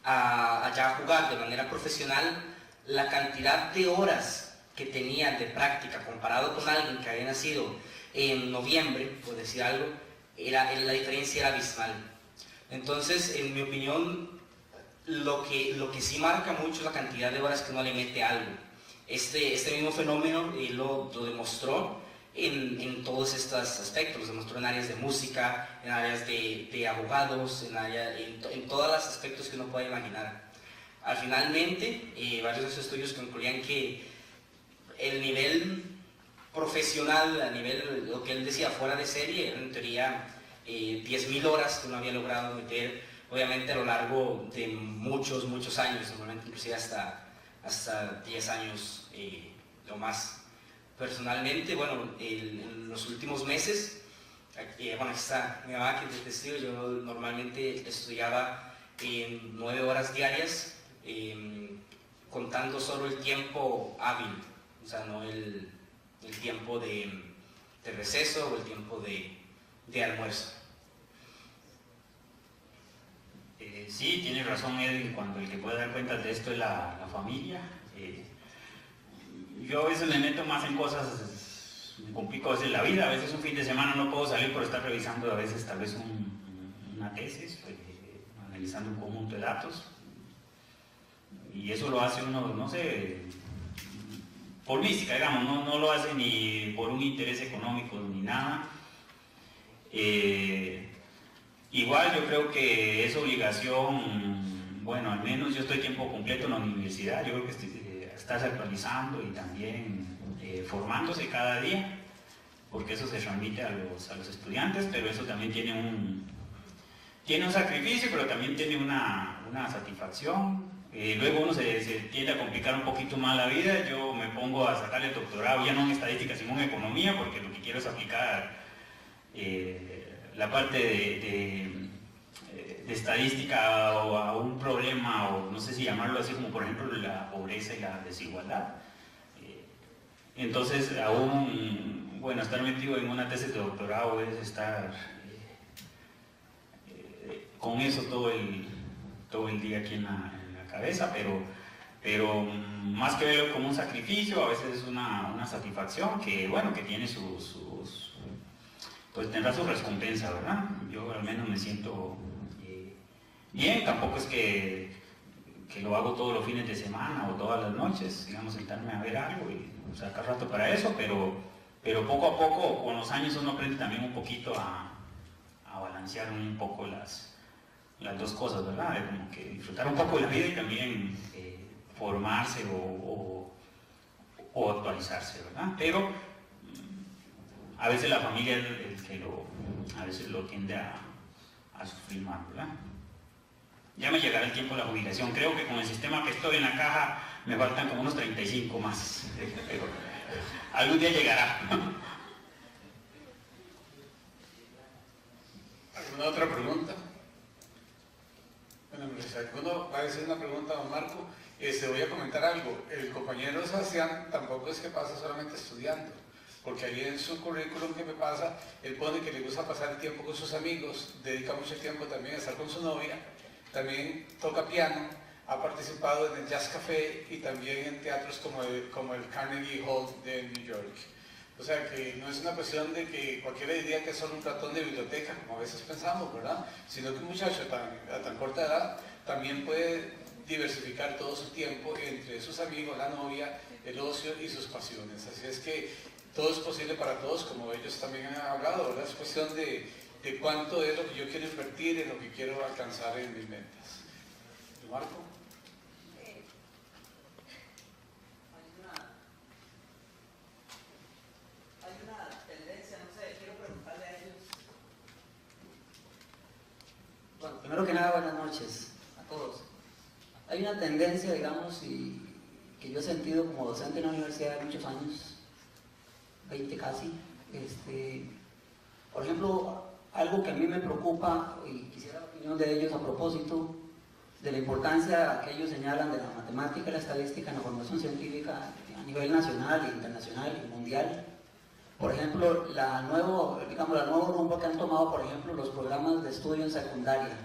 Speaker 5: a ya jugar de manera profesional, la cantidad de horas que tenían de práctica comparado con alguien que había nacido en noviembre, por decir algo, la diferencia era abismal. Entonces, en mi opinión, lo que sí marca mucho es la cantidad de horas que uno le mete a algo. Este mismo fenómeno lo demostró en todos estos aspectos, lo demostró en áreas de música, en áreas de abogados, en todos los aspectos que uno pueda imaginar. Finalmente, varios de esos estudios concluían que el nivel profesional, a nivel, lo que él decía, fuera de serie, en teoría 10.000 horas que uno había logrado meter, obviamente a lo largo de muchos años, normalmente inclusive hasta 10 años o más. Personalmente, bueno, en los últimos meses, bueno, aquí está mi mamá que es testigo, yo normalmente estudiaba 9 horas diarias, contando solo el tiempo hábil, o sea, no el tiempo de receso o el tiempo de almuerzo.
Speaker 4: Sí, tiene razón Edwin, cuando el que puede dar cuenta de esto es la familia. Yo a veces me meto más en cosas, me complico a veces la vida, a veces un fin de semana no puedo salir por estar revisando a veces tal vez una tesis, analizando un conjunto de datos, y eso lo hace uno, no sé, por mística, digamos, no lo hace ni por un interés económico ni nada. Igual yo creo que es obligación, bueno, al menos yo estoy tiempo completo en la universidad, yo creo que estás actualizando y también formándose cada día, porque eso se transmite a los estudiantes, pero eso también tiene un sacrificio, pero también tiene una satisfacción. Luego uno se tiende a complicar un poquito más la vida. Yo me pongo a sacar el doctorado ya no en estadística sino en economía, porque lo que quiero es aplicar la parte de estadística o a un problema, o no sé si llamarlo así, como por ejemplo la pobreza y la desigualdad. Entonces aún, bueno, estar metido en una tesis de doctorado es estar con eso todo el día aquí en la cabeza, pero más que verlo como un sacrificio, a veces es una satisfacción que, bueno, que tiene pues tendrá su recompensa, ¿verdad? Yo al menos me siento bien, tampoco es que lo hago todos los fines de semana o todas las noches, digamos, sentarme a ver algo y sacar rato para eso, pero poco a poco, con los años uno aprende también un poquito a balancear un poco las dos cosas, ¿verdad? De como que disfrutar un poco de la vida y también formarse o actualizarse, ¿verdad? Pero a veces la familia es el que a veces lo tiende a sufrir más, ¿verdad? Ya me llegará el tiempo de la jubilación. Creo que con el sistema que estoy en la caja me faltan como unos 35 más, pero algún día llegará.
Speaker 2: ¿Alguna otra pregunta? Bueno, pues alguno va a decir una pregunta a don Marco. Voy a comentar algo. El compañero Sebastián tampoco es que pasa solamente estudiando, porque ahí en su currículum que me pasa, él pone que le gusta pasar el tiempo con sus amigos, dedica mucho tiempo también a estar con su novia, también toca piano, ha participado en el Jazz Café y también en teatros como el Carnegie Hall de New York. O sea que no es una cuestión de que cualquiera diría que es solo un ratón de biblioteca, como a veces pensamos, ¿verdad? Sino que un muchacho a tan corta edad también puede diversificar todo su tiempo entre sus amigos, la novia, el ocio y sus pasiones. Así es que todo es posible para todos, como ellos también han hablado, ¿verdad? Es cuestión de cuánto es lo que yo quiero invertir en lo que quiero alcanzar en mis metas. ¿Marco?
Speaker 12: Hay una tendencia, no sé, quiero preguntarle a ellos. Bueno, primero que nada, buenas noches a todos. Hay una tendencia, digamos, que yo he sentido como docente en la universidad de muchos años, 20 casi. Por ejemplo, algo que a mí me preocupa, y quisiera la opinión de ellos a propósito de la importancia que ellos señalan de la matemática y la estadística en la formación científica a nivel nacional, internacional y mundial. Por ejemplo, el nuevo rumbo que han tomado, por ejemplo, los programas de estudio en secundaria.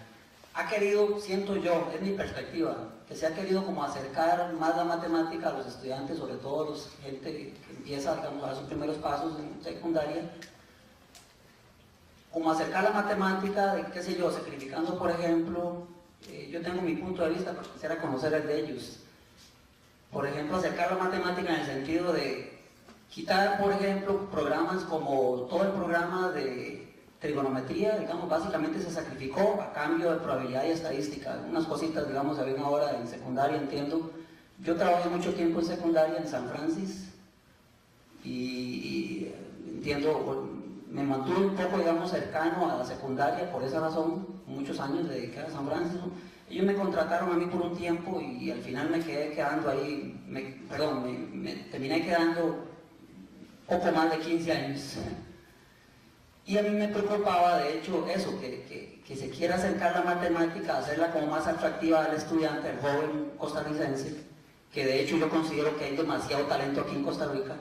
Speaker 12: Ha querido, siento yo, es mi perspectiva, que se ha querido como acercar más la matemática a los estudiantes, sobre todo a la gente que empieza, digamos, a dar sus primeros pasos en secundaria, como acercar la matemática, de, qué sé yo, sacrificando, por ejemplo, yo tengo mi punto de vista, pero quisiera conocer el de ellos. Por ejemplo, acercar la matemática en el sentido de quitar, por ejemplo, programas como todo el programa de trigonometría, digamos, básicamente se sacrificó a cambio de probabilidad y estadística. Algunas cositas, digamos, se ven ahora en secundaria, entiendo. Yo trabajé mucho tiempo en secundaria en San Francisco y entiendo, me mantuve un poco, digamos, cercano a la secundaria por esa razón. muchos años dediqué a San Francisco. Ellos me contrataron a mí por un tiempo y al final me quedé quedando ahí, me terminé quedando poco más de 15 años. Y a mí me preocupaba, de hecho, eso, que se quiera acercar la matemática, hacerla como más atractiva al estudiante, al joven costarricense, que de hecho yo considero que hay demasiado talento aquí en Costa Rica,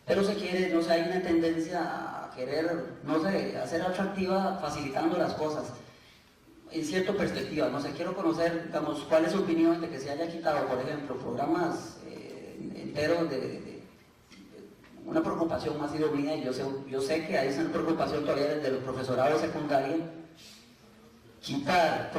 Speaker 12: pero se quiere, no sé, hay una tendencia a querer, no sé, hacer atractiva facilitando las cosas. En cierta perspectiva, no sé, quiero conocer, digamos, cuál es su opinión de que se haya quitado, por ejemplo, programas enteros de una preocupación más ha sido mía, y yo sé que hay esa preocupación todavía desde el profesorado de secundaria, quitar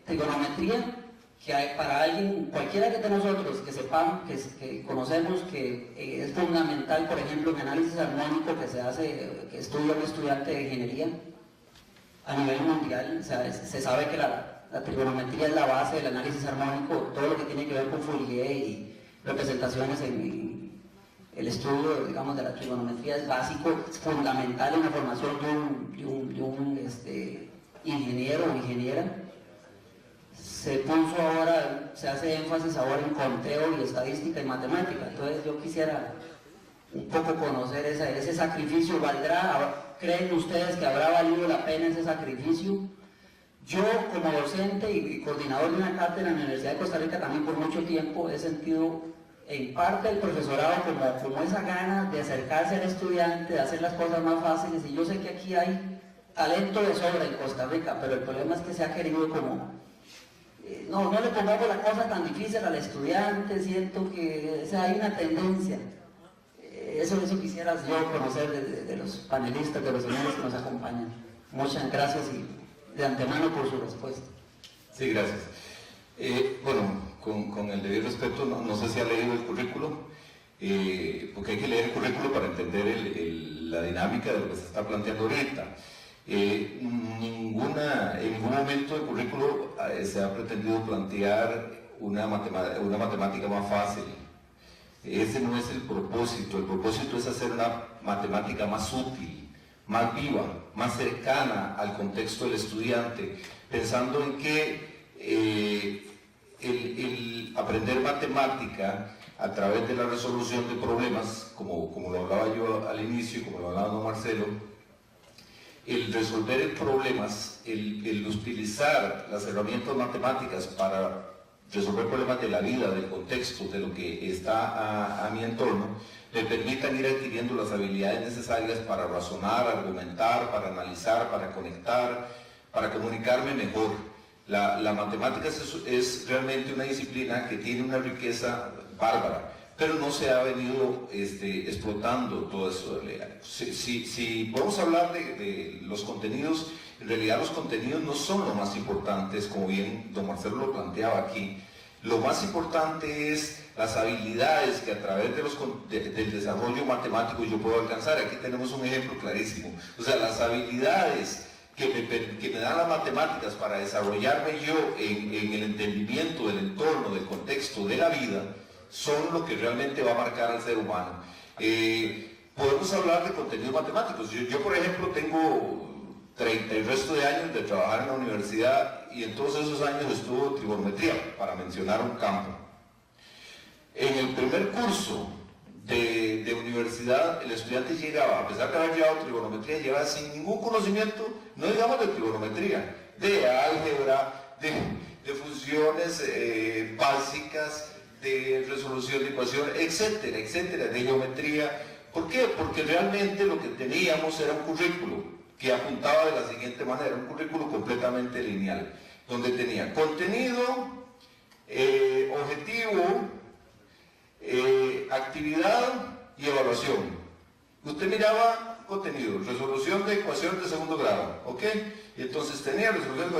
Speaker 12: trigonometría, que hay para alguien, cualquiera de nosotros que sepamos, que conocemos que es fundamental, por ejemplo, en análisis armónico que se hace, que estudia un estudiante de ingeniería, a nivel mundial, o sea, se sabe que la trigonometría es la base del análisis armónico, todo lo que tiene que ver con Fourier y representaciones en el estudio, digamos, de la trigonometría es básico, es fundamental en la formación de un ingeniero o ingeniera. Se puso ahora, se hace énfasis ahora en conteo y estadística y matemática, entonces yo quisiera un poco conocer ese sacrificio. ¿Creen ustedes que habrá valido la pena ese sacrificio? Yo, como docente y coordinador de una cátedra en la Universidad de Costa Rica también por mucho tiempo, he sentido en parte el profesorado como esa gana de acercarse al estudiante, de hacer las cosas más fáciles, y yo sé que aquí hay talento de sobra en Costa Rica, pero el problema es que se ha querido como... no le pongamos la cosa tan difícil al estudiante, siento que hay una tendencia. Eso quisiera yo conocer de los panelistas, de los señores que nos acompañan. Muchas gracias y de antemano por su respuesta.
Speaker 3: Sí, gracias. Bueno, con el debido respeto, no sé si ha leído el currículo, porque hay que leer el currículo para entender la dinámica de lo que se está planteando ahorita. En ningún momento del currículo se ha pretendido plantear una matemática más fácil. Ese no es el propósito es hacer una matemática más útil, más viva, más cercana al contexto del estudiante, pensando en que el aprender matemática a través de la resolución de problemas, como lo hablaba yo al inicio y como lo hablaba don Marcelo, el resolver problemas, el utilizar las herramientas matemáticas para resolver problemas de la vida, del contexto, de lo que está a mi entorno, me permitan ir adquiriendo las habilidades necesarias para razonar, argumentar, para analizar, para conectar, para comunicarme mejor. La matemática es realmente una disciplina que tiene una riqueza bárbara, pero no se ha venido explotando todo eso. Si podemos hablar de los contenidos, en realidad los contenidos no son lo más importantes, como bien don Marcelo lo planteaba aquí. Lo más importante es las habilidades que a través del desarrollo matemático yo puedo alcanzar. Aquí tenemos un ejemplo clarísimo. O sea, las habilidades que me dan las matemáticas para desarrollarme yo en el entendimiento del entorno, del contexto, de la vida, son lo que realmente va a marcar al ser humano. Podemos hablar de contenidos matemáticos. Yo por ejemplo, tengo 30 y resto de años de trabajar en la universidad y en todos esos años estuvo trigonometría, para mencionar un campo. En el primer curso de universidad, el estudiante llegaba, a pesar de haber llevado trigonometría, llegaba sin ningún conocimiento, no digamos de trigonometría, de álgebra, de funciones básicas, de resolución de ecuaciones, etcétera, etcétera, de geometría. ¿Por qué? Porque realmente lo que teníamos era un currículo que apuntaba de la siguiente manera, un currículo completamente lineal, donde tenía contenido, objetivo, actividad y evaluación. Usted miraba contenido, resolución de ecuaciones de segundo grado, ¿ok? Y entonces tenía resolución de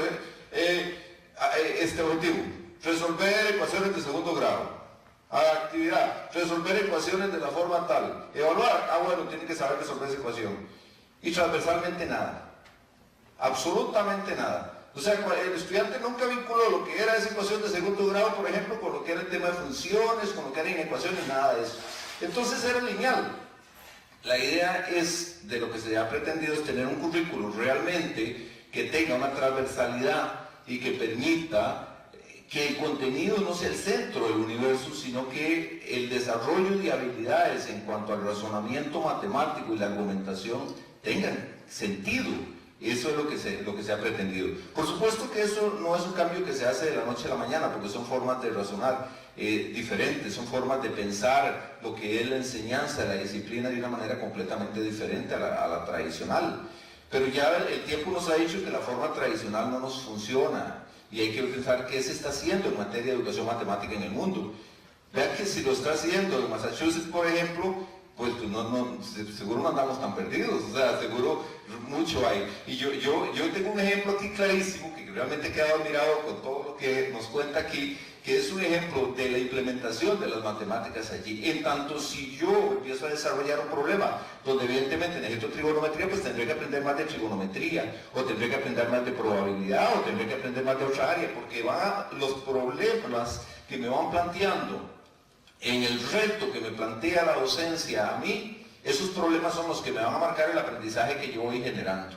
Speaker 3: objetivo, resolver ecuaciones de segundo grado. Actividad, resolver ecuaciones de la forma tal. Evaluar, bueno, tiene que saber resolver esa ecuación. Y transversalmente nada, absolutamente nada. O sea, el estudiante nunca vinculó lo que era esa ecuación de segundo grado, por ejemplo, con lo que era el tema de funciones, con lo que eran ecuaciones, nada de eso. Entonces era lineal. La idea de lo que se ha pretendido es tener un currículo realmente que tenga una transversalidad y que permita que el contenido no sea el centro del universo, sino que el desarrollo de habilidades en cuanto al razonamiento matemático y la argumentación tengan sentido. Eso es lo que se ha pretendido. Por supuesto que eso no es un cambio que se hace de la noche a la mañana, porque son formas de razonar diferentes, son formas de pensar lo que es la enseñanza de la disciplina de una manera completamente diferente a la tradicional. Pero ya el tiempo nos ha dicho que la forma tradicional no nos funciona y hay que pensar qué se está haciendo en materia de educación matemática en el mundo. Vean que si lo está haciendo en Massachusetts, por ejemplo, pues seguro no andamos tan perdidos, o sea, seguro mucho hay. Y yo tengo un ejemplo aquí clarísimo, que realmente he quedado admirado con todo lo que nos cuenta aquí, que es un ejemplo de la implementación de las matemáticas allí. En tanto, si yo empiezo a desarrollar un problema donde evidentemente necesito trigonometría, pues tendré que aprender más de trigonometría, o tendré que aprender más de probabilidad, o tendré que aprender más de otra área, porque los problemas que me van planteando en el reto que me plantea la docencia a mí, esos problemas son los que me van a marcar el aprendizaje que yo voy generando.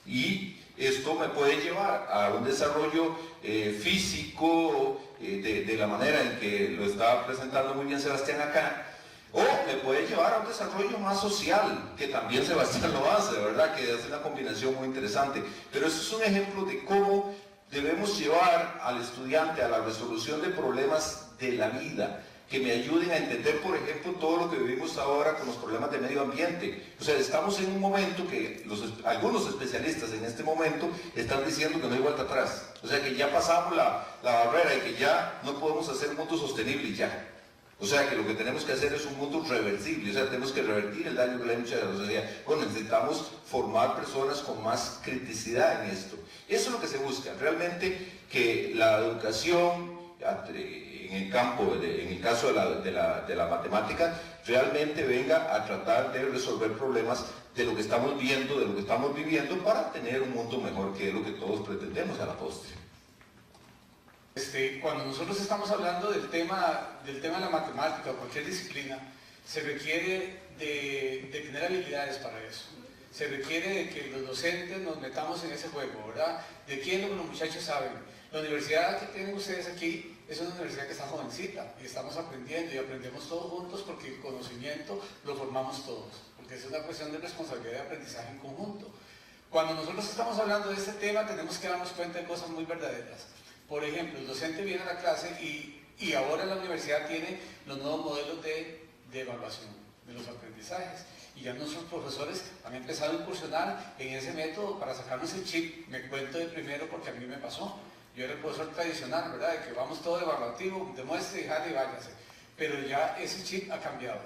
Speaker 3: Y esto me puede llevar a un desarrollo físico de la manera en que lo está presentando muy bien Sebastián acá, o me puede llevar a un desarrollo más social, que también Sebastián lo hace, ¿verdad? Que hace una combinación muy interesante. Pero eso es un ejemplo de cómo debemos llevar al estudiante a la resolución de problemas de la vida, que me ayuden a entender, por ejemplo, todo lo que vivimos ahora con los problemas de medio ambiente. O sea, estamos en un momento que algunos especialistas en este momento están diciendo que no hay vuelta atrás. O sea, que ya pasamos la barrera y que ya no podemos hacer un mundo sostenible y ya. O sea, que lo que tenemos que hacer es un mundo reversible. O sea, tenemos que revertir el daño que le ha hecho a la sociedad. Bueno, necesitamos formar personas con más criticidad en esto. Eso es lo que se busca. Realmente que la educación en el campo, en el caso de la matemática, realmente venga a tratar de resolver problemas de lo que estamos viendo, de lo que estamos viviendo, para tener un mundo mejor, que es lo que todos pretendemos a la postre.
Speaker 2: Cuando nosotros estamos hablando del tema de la matemática o cualquier disciplina, se requiere de tener habilidades para eso. Se requiere de que los docentes nos metamos en ese juego, ¿verdad? De qué es lo que los muchachos saben. La universidad que tienen ustedes aquí es una universidad que está jovencita y estamos aprendiendo y aprendemos todos juntos, porque el conocimiento lo formamos todos, porque es una cuestión de responsabilidad de aprendizaje en conjunto. Cuando nosotros estamos hablando de este tema, tenemos que darnos cuenta de cosas muy verdaderas. Por ejemplo, el docente viene a la clase y ahora la universidad tiene los nuevos modelos de evaluación de los aprendizajes. Y ya nuestros profesores han empezado a incursionar en ese método para sacarnos el chip. Me cuento de primero porque a mí me pasó. Yo era el profesor tradicional, ¿verdad? De que vamos todo evaluativo, demuestre, jale y váyase. Pero ya ese chip ha cambiado.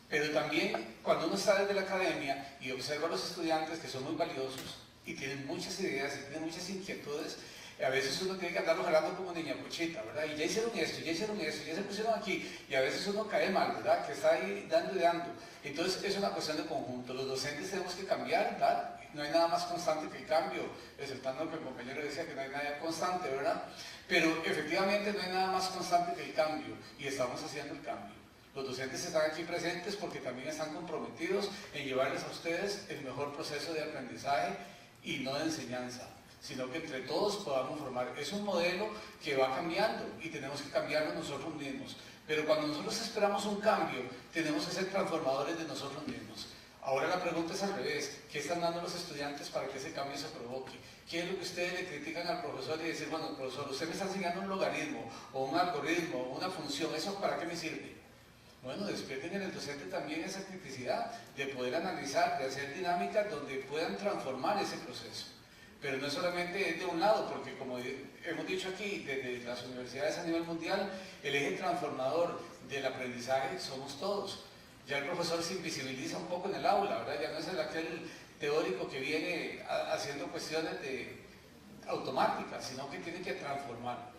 Speaker 2: Pero también cuando uno está desde la academia y observa a los estudiantes, que son muy valiosos y tienen muchas ideas y tienen muchas inquietudes, a veces uno tiene que andarlo jalando como niña pochita, ¿verdad? Y ya hicieron esto, ya se pusieron aquí, y a veces uno cae mal, ¿verdad? Que está ahí dando y dando. Entonces es una cuestión de conjunto. Los docentes tenemos que cambiar, ¿verdad? No hay nada más constante que el cambio, exceptando que el compañero decía que no hay nada constante, ¿verdad? Pero efectivamente no hay nada más constante que el cambio, y estamos haciendo el cambio. Los docentes están aquí presentes porque también están comprometidos en llevarles a ustedes el mejor proceso de aprendizaje y no de enseñanza, sino que entre todos podamos formar. Es un modelo que va cambiando y tenemos que cambiarlo nosotros mismos. Pero cuando nosotros esperamos un cambio, tenemos que ser transformadores de nosotros mismos. Ahora la pregunta es al revés. ¿Qué están dando los estudiantes para que ese cambio se provoque? ¿Qué es lo que ustedes le critican al profesor y decir, bueno, profesor, usted me está enseñando un logaritmo, o un algoritmo, o una función, ¿eso para qué me sirve? Bueno, despierten en el docente también esa criticidad de poder analizar, de hacer dinámicas donde puedan transformar ese proceso. Pero no solamente es de un lado, porque como hemos dicho aquí, desde las universidades a nivel mundial, el eje transformador del aprendizaje somos todos. Ya el profesor se invisibiliza un poco en el aula, ¿verdad? Ya no es aquel teórico que viene haciendo cuestiones automáticas, sino que tiene que transformar.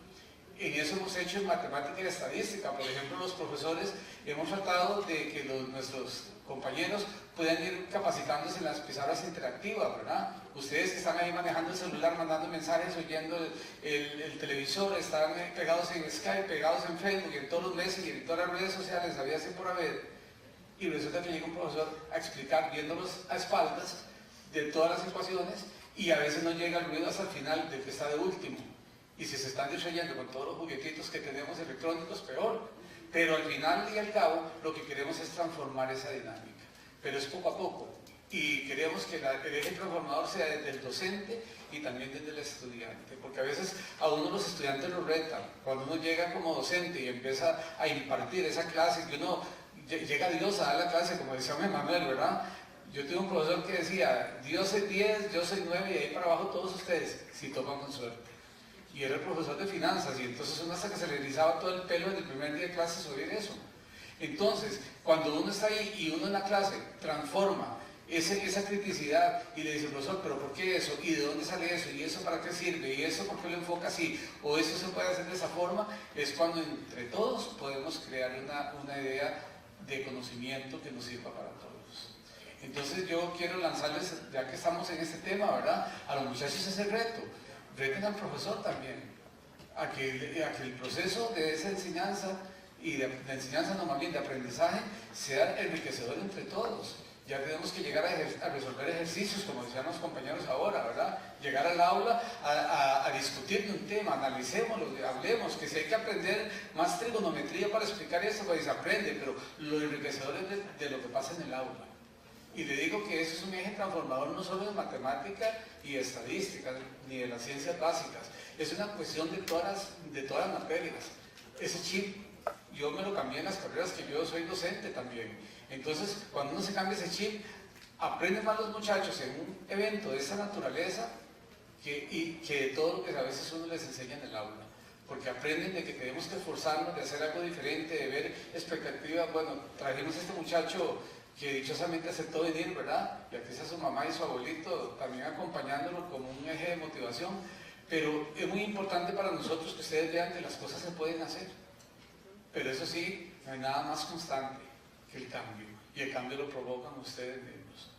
Speaker 2: En eso hemos hecho en matemática y estadística. Por ejemplo, los profesores hemos tratado de que nuestros compañeros puedan ir capacitándose en las pizarras interactivas, ¿verdad? Ustedes que están ahí manejando el celular, mandando mensajes, oyendo el televisor, están pegados en Skype, pegados en Facebook, y en todos los meses y en todas las redes sociales, había así por haber. Y resulta que llega un profesor a explicar, viéndolos a espaldas de todas las ecuaciones, y a veces no llega el ruido hasta el final del que está de último. Y si se están distrayendo con todos los juguetitos que tenemos electrónicos, peor. Pero al final y al cabo, lo que queremos es transformar esa dinámica. Pero es poco a poco. Y queremos que el eje transformador sea desde el docente y también desde el estudiante. Porque a veces a uno los estudiantes lo retan. Cuando uno llega como docente y empieza a impartir esa clase, que uno llega Dios a dar la clase, como decía Manuel, ¿verdad? Yo tuve un profesor que decía, Dios es 10, yo soy 9 y ahí para abajo todos ustedes, si tocan con suerte. Y era el profesor de finanzas y entonces uno hasta que se le erizaba todo el pelo en el primer día de clase oír eso. Entonces, cuando uno está ahí y uno en la clase transforma esa criticidad y le dice, profesor, pero ¿por qué eso? ¿Y de dónde sale eso? ¿Y eso para qué sirve? ¿Y eso por qué lo enfoca así? ¿O eso se puede hacer de esa forma? Es cuando entre todos podemos crear una idea de conocimiento que nos sirva para todos. Entonces yo quiero lanzarles, ya que estamos en este tema, ¿verdad? A los muchachos ese reto. Reten al profesor también, a que el proceso de esa enseñanza y de enseñanza, no más bien de aprendizaje, sea enriquecedor entre todos. Ya tenemos que llegar a resolver ejercicios, como decían los compañeros ahora, ¿verdad? Llegar al aula a discutir de un tema, analicémoslo, hablemos, que si hay que aprender más trigonometría para explicar eso, pues se aprende, pero lo enriquecedor es de lo que pasa en el aula. Y le digo que eso es un eje transformador no solo de matemática y estadística, ni de las ciencias básicas, es una cuestión de todas las materias. Ese chip, yo me lo cambié en las carreras que yo soy docente también. Entonces, cuando uno se cambia ese chip, aprenden más los muchachos en un evento de esa naturaleza que de todo lo que a veces uno les enseña en el aula. Porque aprenden de que tenemos que esforzarnos, de hacer algo diferente, de ver expectativas. Bueno, trajimos a este muchacho que dichosamente aceptó venir, ¿verdad? Y aquí está su mamá y su abuelito también acompañándolo como un eje de motivación. Pero es muy importante para nosotros que ustedes vean que las cosas se pueden hacer. Pero eso sí, no hay nada más constante que el cambio. Y el cambio lo provocan ustedes mismos.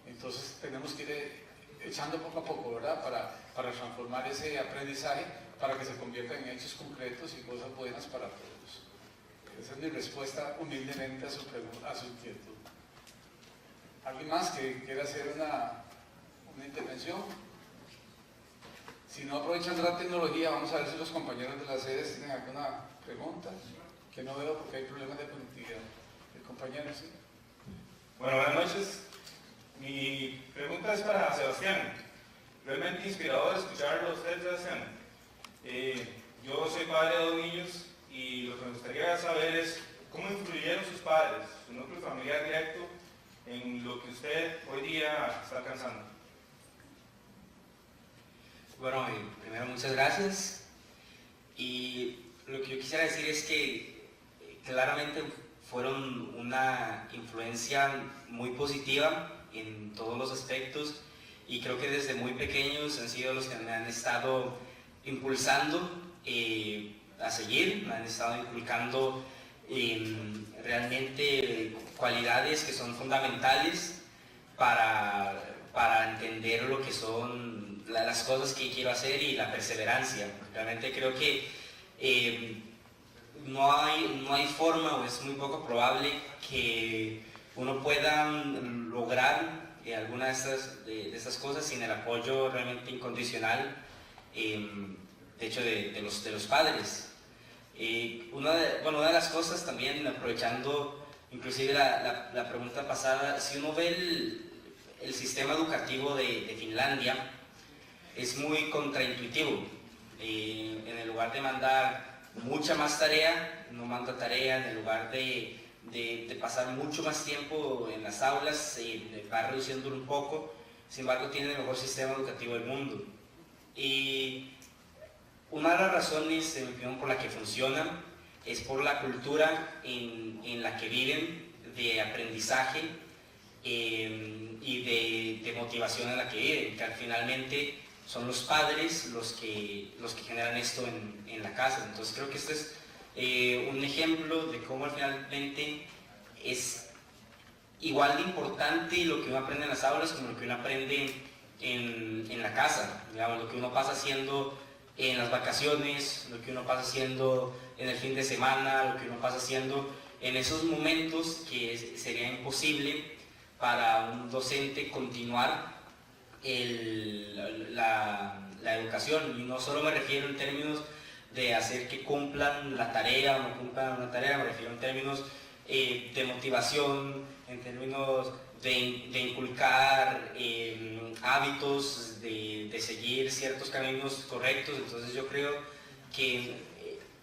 Speaker 2: Entonces tenemos que ir echando poco a poco, ¿verdad? Para transformar ese aprendizaje, para que se convierta en hechos concretos y cosas buenas para todos. Esa es mi respuesta humildemente a su inquietud. ¿Alguien más que quiera hacer una intervención? Si no, aprovechando la tecnología, vamos a ver si los compañeros de las sedes tienen alguna pregunta, que no veo porque hay problemas de conectividad. El compañero, sí.
Speaker 13: Bueno, buenas noches. Mi pregunta es para Sebastián. Realmente inspirador escucharlo a usted, Sebastián. Yo soy padre de 2 niños y lo que me gustaría saber es cómo influyeron sus padres, su núcleo familiar directo, en lo que usted hoy día está alcanzando.
Speaker 5: Bueno, primero muchas gracias. Y lo que yo quisiera decir es que claramente fueron una influencia muy positiva en todos los aspectos y creo que desde muy pequeños han sido los que me han estado impulsando a seguir, me han estado inculcando realmente cualidades que son fundamentales para entender lo que son las cosas que quiero hacer y la perseverancia. Realmente creo que no hay forma, o es muy poco probable que uno pueda lograr alguna de estas cosas sin el apoyo realmente incondicional, de hecho, de los padres. Una de las cosas también, aprovechando inclusive la pregunta pasada, si uno ve el sistema educativo de Finlandia, es muy contraintuitivo. En el lugar de mandar mucha más tarea, no manda tarea. En el lugar de pasar mucho más tiempo en las aulas, va reduciéndolo un poco. Sin embargo, tiene el mejor sistema educativo del mundo. Y una de las razones, en mi opinión, por la que funciona es por la cultura en la que viven, de aprendizaje y de motivación en la que viven, que finalmente son los padres los que generan esto en la casa. Entonces creo que este es un ejemplo de cómo finalmente es igual de importante lo que uno aprende en las aulas como lo que uno aprende en la casa. Digamos, lo que uno pasa haciendo en las vacaciones, lo que uno pasa haciendo en el fin de semana, lo que uno pasa haciendo en esos momentos que sería imposible para un docente continuar la educación, y no solo me refiero en términos de hacer que cumplan la tarea o no cumplan una tarea, me refiero en términos de motivación, en términos de inculcar hábitos, de seguir ciertos caminos correctos. Entonces yo creo que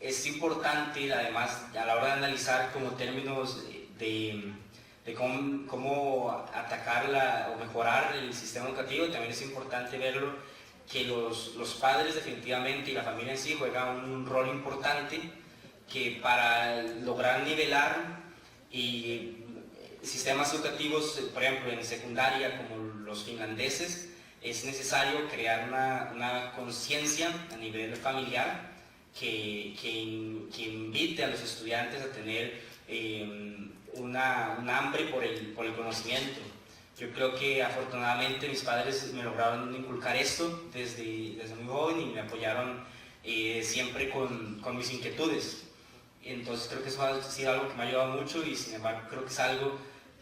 Speaker 5: es importante, además, a la hora de analizar como términos de cómo atacar o mejorar el sistema educativo, también es importante verlo que los padres definitivamente y la familia en sí juegan un rol importante, que para lograr nivelar sistemas educativos, por ejemplo en secundaria como los finlandeses, es necesario crear una conciencia a nivel familiar que invite a los estudiantes a tener un hambre por el conocimiento. Yo creo que afortunadamente mis padres me lograron inculcar esto desde muy joven y me apoyaron siempre con mis inquietudes. Entonces creo que eso ha sido algo que me ha ayudado mucho, y sin embargo creo que es algo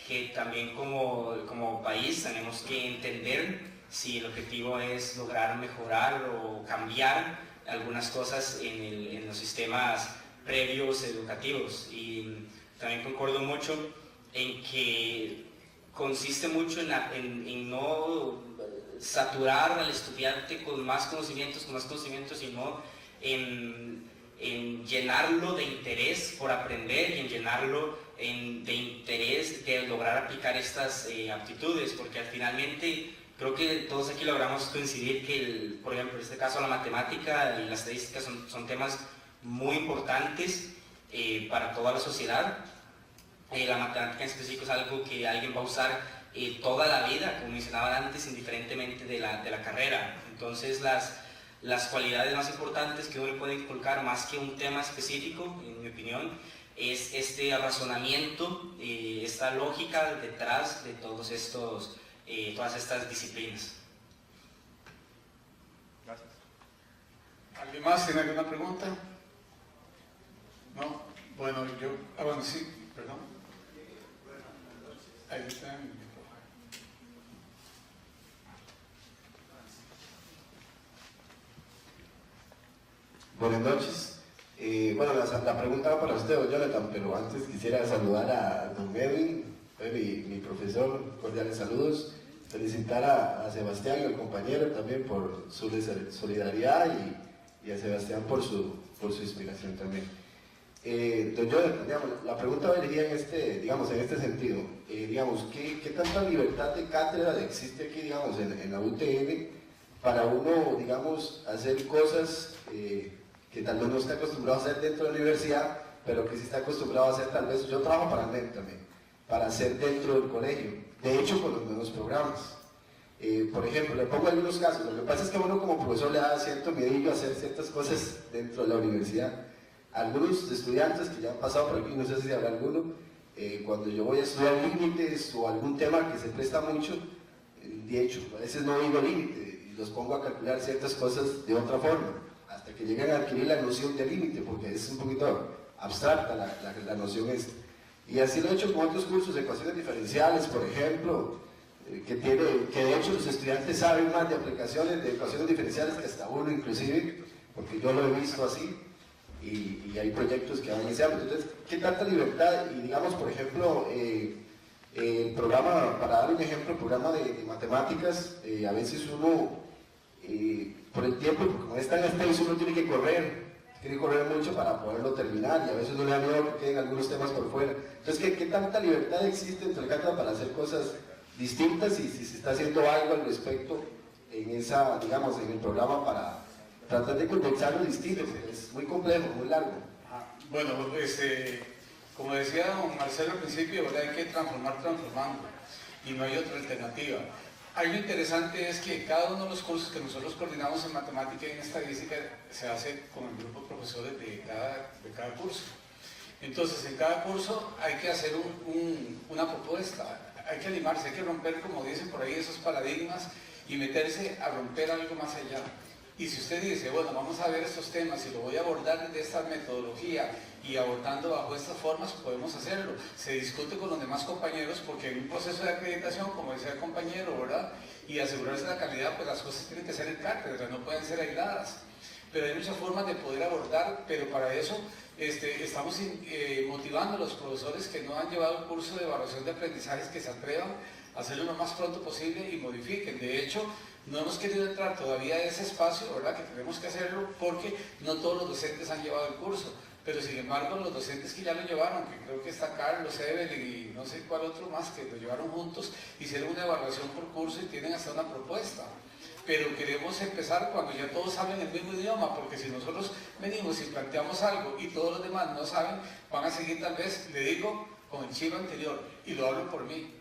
Speaker 5: que también como país tenemos que entender si el objetivo es lograr mejorar o cambiar algunas cosas en los sistemas previos educativos. Y también concuerdo mucho en que consiste mucho en no saturar al estudiante con más conocimientos, sino en llenarlo de interés por aprender y en llenarlo de interés de lograr aplicar estas aptitudes, porque finalmente creo que todos aquí logramos coincidir que, por ejemplo, en este caso la matemática y la estadística son temas muy importantes para toda la sociedad. La matemática en específico es algo que alguien va a usar toda la vida, como mencionaba antes, indiferentemente de la carrera. Entonces las cualidades más importantes que uno le puede inculcar, más que un tema específico, en mi opinión, es este razonamiento, esta lógica detrás de todas estas disciplinas.
Speaker 2: Gracias. ¿Alguien más tiene alguna pregunta? ¿No? Bueno, bueno, sí, perdón. Ahí está mi micrófono.
Speaker 14: Buenas noches. Bueno, la pregunta va para usted, don Jonathan, pero antes quisiera saludar a don Edwin, mi profesor, cordiales saludos. Felicitar a Sebastián, el compañero, también por su solidaridad, y a Sebastián por su inspiración también. Don Jonathan, digamos, la pregunta va dirigida en este sentido. Digamos, ¿qué tanta libertad de cátedra existe aquí, digamos, en la UTN para uno, digamos, hacer cosas que tal vez no está acostumbrado a hacer dentro de la universidad, pero que sí está acostumbrado a hacer tal vez? Yo trabajo para el MEC también, para hacer dentro del colegio, de hecho con los nuevos programas. Por ejemplo, le pongo algunos casos. Lo que pasa es que a uno como profesor le da cierto miedillo hacer ciertas cosas dentro de la universidad. Algunos estudiantes que ya han pasado por aquí, no sé si habrá alguno, cuando yo voy a estudiar límites o algún tema que se presta mucho, de hecho, a veces no digo límite y los pongo a calcular ciertas cosas de otra forma, hasta que llegan a adquirir la noción de límite, porque es un poquito abstracta la noción esta. Y así lo he hecho con otros cursos, ecuaciones diferenciales, por ejemplo, que de hecho los estudiantes saben más de aplicaciones de ecuaciones diferenciales que hasta uno inclusive, porque yo lo he visto así, y hay proyectos que van iniciando. Entonces, ¿qué tanta libertad? Y digamos, por ejemplo, el programa, para dar un ejemplo, el programa de matemáticas, a veces uno, por el tiempo, porque como es tan extenso, uno tiene que correr mucho para poderlo terminar, y a veces uno le da miedo que queden algunos temas por fuera. Entonces, ¿qué tanta libertad existe entre el cátedra para hacer cosas distintas, y si se está haciendo algo al respecto en en el programa para tratar de condensar lo distinto? Es muy complejo, muy largo.
Speaker 2: Bueno, como decía don Marcelo al principio, ¿verdad? Hay que transformando, y no hay otra alternativa. Algo interesante es que cada uno de los cursos que nosotros coordinamos en matemática y en estadística se hace con el grupo de profesores de cada curso. Entonces, en cada curso hay que hacer una propuesta, hay que animarse, hay que romper, como dicen por ahí, esos paradigmas y meterse a romper algo más allá. Y si usted dice, bueno, vamos a ver estos temas y lo voy a abordar desde esta metodología y abordando bajo estas formas podemos hacerlo. Se discute con los demás compañeros porque en un proceso de acreditación, como decía el compañero, ¿verdad? Y asegurarse la calidad, pues las cosas tienen que ser en cátedra, no pueden ser aisladas. Pero hay muchas formas de poder abordar, pero para eso estamos motivando a los profesores que no han llevado el curso de evaluación de aprendizajes que se atrevan a hacerlo lo más pronto posible y modifiquen. De hecho, no hemos querido entrar todavía a ese espacio, ¿verdad? Que tenemos que hacerlo porque no todos los docentes han llevado el curso. Pero sin embargo, los docentes que ya lo llevaron, que creo que está Carlos, Evelyn y no sé cuál otro más, que lo llevaron juntos, hicieron una evaluación por curso y tienen hasta una propuesta. Pero queremos empezar cuando ya todos hablen el mismo idioma, porque si nosotros venimos y planteamos algo y todos los demás no saben, van a seguir tal vez, le digo, con el chip anterior, y lo hablo por mí,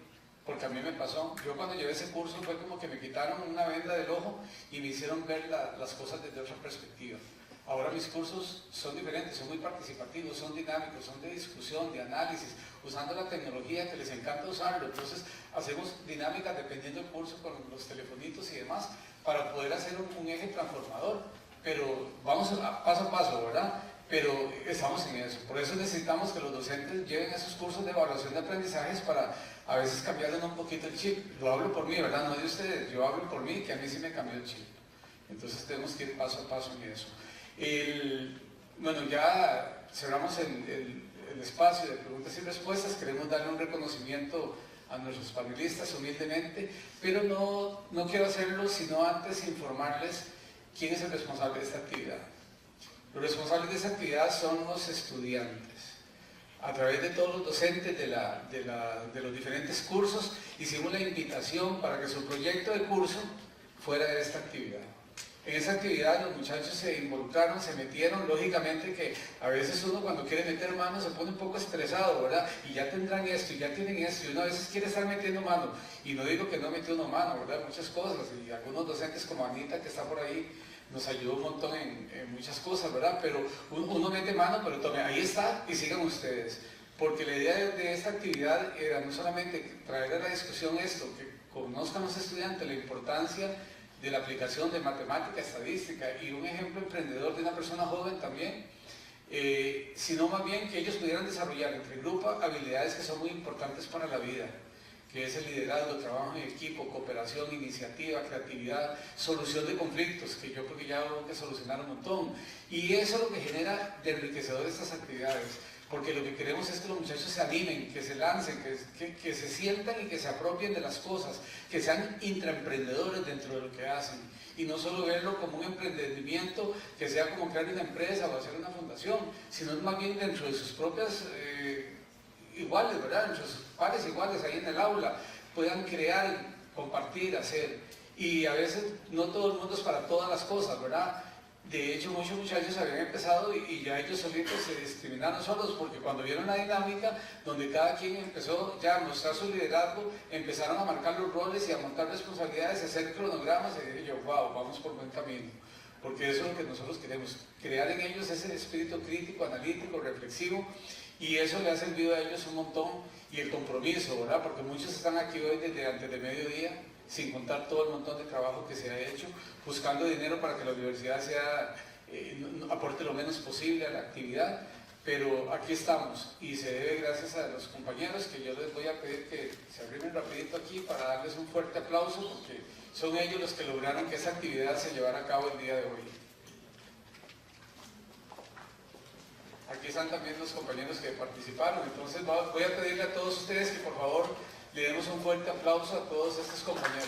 Speaker 2: porque a mí me pasó. Yo cuando llevé ese curso fue como que me quitaron una venda del ojo y me hicieron ver las cosas desde otra perspectiva. Ahora mis cursos son diferentes, son muy participativos, son dinámicos, son de discusión, de análisis, usando la tecnología que les encanta usarlo. Entonces hacemos dinámicas dependiendo del curso con los telefonitos y demás para poder hacer un eje transformador. Pero vamos paso a paso, ¿verdad? Pero estamos en eso. Por eso necesitamos que los docentes lleven esos cursos de evaluación de aprendizajes para a veces cambiarles un poquito el chip. Lo hablo por mí, ¿verdad? No de ustedes, yo hablo por mí, que a mí sí me cambió el chip. Entonces tenemos que ir paso a paso en eso. Bueno, ya cerramos el espacio de preguntas y respuestas. Queremos darle un reconocimiento a nuestros panelistas humildemente, pero no quiero hacerlo sino antes informarles quién es el responsable de esta actividad. Los responsables de esta actividad son los estudiantes. A través de todos los docentes de los diferentes cursos hicimos la invitación para que su proyecto de curso fuera de esta actividad. En esa actividad los muchachos se involucraron, se metieron, lógicamente que a veces uno cuando quiere meter mano se pone un poco estresado, ¿verdad? Y ya tendrán esto, y ya tienen esto, y uno a veces quiere estar metiendo mano, y no digo que no metió uno mano, ¿verdad? Muchas cosas, y algunos docentes como Anita que está por ahí, nos ayudó un montón en muchas cosas, ¿verdad? Pero uno mete mano, pero tome, ahí está, y sigan ustedes. Porque la idea de esta actividad era no solamente traer a la discusión esto, que conozcan los estudiantes la importancia de la aplicación de matemática, estadística y un ejemplo emprendedor de una persona joven también, sino más bien que ellos pudieran desarrollar entre grupo habilidades que son muy importantes para la vida, que es el liderazgo, trabajo en equipo, cooperación, iniciativa, creatividad, solución de conflictos, que yo creo que ya hubo que solucionar un montón. Y eso es lo que genera de enriquecedor estas actividades. Porque lo que queremos es que los muchachos se animen, que se lancen, que se sientan y que se apropien de las cosas, que sean intraemprendedores dentro de lo que hacen. Y no solo verlo como un emprendimiento que sea como crear una empresa o hacer una fundación, sino más bien dentro de sus propias iguales, ¿verdad? Entre sus pares iguales ahí en el aula, puedan crear, compartir, hacer. Y a veces no todo el mundo es para todas las cosas, ¿verdad? De hecho, muchos muchachos habían empezado y ya ellos solitos se discriminaron solos, porque cuando vieron la dinámica, donde cada quien empezó ya a mostrar su liderazgo, empezaron a marcar los roles y a montar responsabilidades, a hacer cronogramas, y dije yo, wow, vamos por buen camino. Porque eso es lo que nosotros queremos, crear en ellos ese espíritu crítico, analítico, reflexivo, y eso le ha servido a ellos un montón, y el compromiso, ¿verdad? Porque muchos están aquí hoy desde antes de mediodía, sin contar todo el montón de trabajo que se ha hecho, buscando dinero para que la universidad aporte lo menos posible a la actividad, pero aquí estamos y se debe gracias a los compañeros, que yo les voy a pedir que se arrimen rapidito aquí para darles un fuerte aplauso, porque son ellos los que lograron que esa actividad se llevara a cabo el día de hoy. Aquí están también los compañeros que participaron, entonces voy a pedirle a todos ustedes que por favor le demos un fuerte aplauso a todos estos compañeros.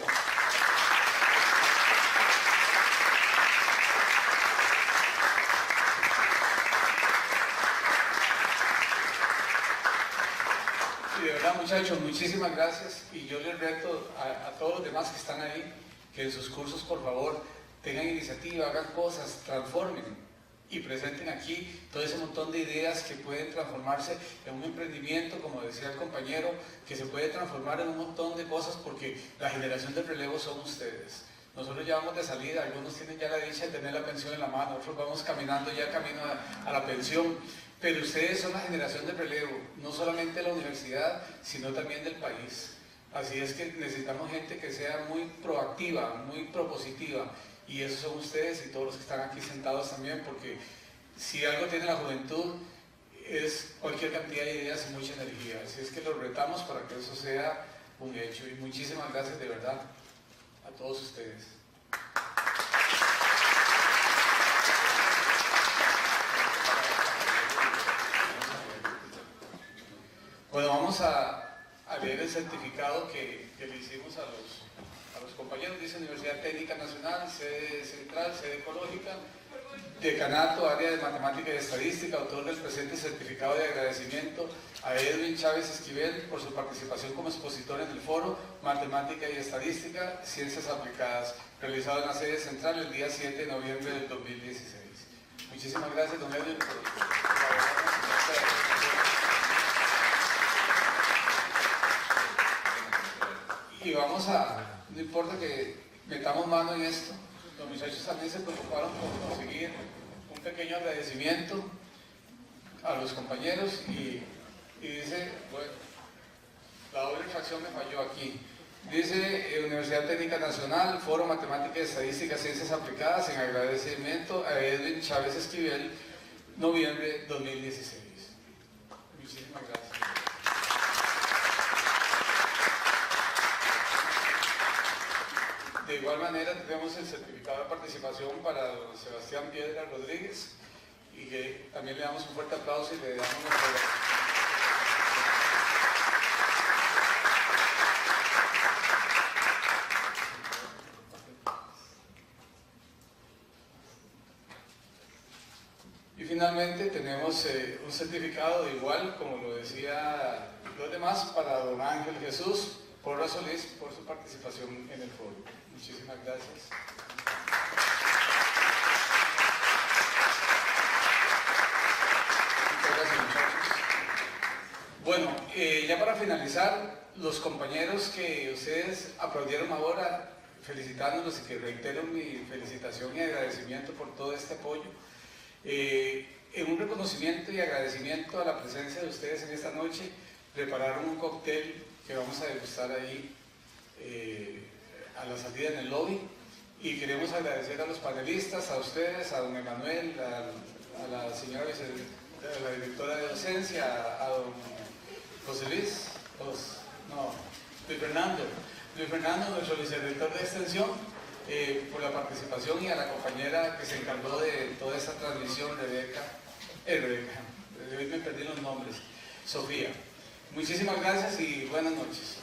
Speaker 2: Y de verdad, muchachos, muchísimas gracias, y yo les reto a todos los demás que están ahí, que en sus cursos por favor tengan iniciativa, hagan cosas, transformen y presenten aquí todo ese montón de ideas que pueden transformarse en un emprendimiento, como decía el compañero, que se puede transformar en un montón de cosas, porque la generación del relevo son ustedes. Nosotros ya vamos de salida, algunos tienen ya la dicha de tener la pensión en la mano, otros vamos caminando ya camino a la pensión, pero ustedes son la generación del relevo, no solamente de la universidad, sino también del país. Así es que necesitamos gente que sea muy proactiva, muy propositiva, y esos son ustedes y todos los que están aquí sentados también, porque si algo tiene la juventud es cualquier cantidad de ideas y mucha energía. Así es que los retamos para que eso sea un hecho. Y muchísimas gracias de verdad a todos ustedes. Bueno, vamos a leer el certificado que le hicimos a los compañeros. Dice Universidad Técnica Nacional, sede central, sede ecológica, decanato, área de matemática y estadística, autor del presente certificado de agradecimiento a Edwin Chávez Esquivel por su participación como expositor en el foro Matemática y Estadística, Ciencias Aplicadas, realizado en la sede central el día 7 de noviembre del 2016. Muchísimas gracias, don Edwin, y vamos no importa que metamos mano en esto, los muchachos también se preocuparon por conseguir un pequeño agradecimiento a los compañeros y dice, bueno, la doble fracción me falló aquí. Dice Universidad Técnica Nacional, Foro Matemática y Estadística, Ciencias Aplicadas, en agradecimiento a Edwin Chávez Esquivel, noviembre 2016. Muchísimas gracias. De igual manera tenemos el certificado de participación para don Sebastián Piedra Rodríguez y que también le damos un fuerte aplauso y le damos nuestro agradecimiento. Y finalmente tenemos un certificado igual, como lo decía los demás, para don Ángel Jesús Porra Solís por su participación en el foro. Muchísimas gracias. Muchas gracias, muchachos. Bueno, ya para finalizar, los compañeros que ustedes aplaudieron ahora, felicitándolos y que reitero mi felicitación y agradecimiento por todo este apoyo. En un reconocimiento y agradecimiento a la presencia de ustedes en esta noche, prepararon un cóctel que vamos a degustar ahí a la salida en el lobby, y queremos agradecer a los panelistas, a ustedes, a don Emanuel, a la señora la directora de docencia, a don José Luis, Luis Fernando, nuestro vicedirector de extensión, por la participación, y a la compañera que se encargó de toda esta transmisión, Rebeca, hoy me perdí los nombres, Sofía. Muchísimas gracias y buenas noches.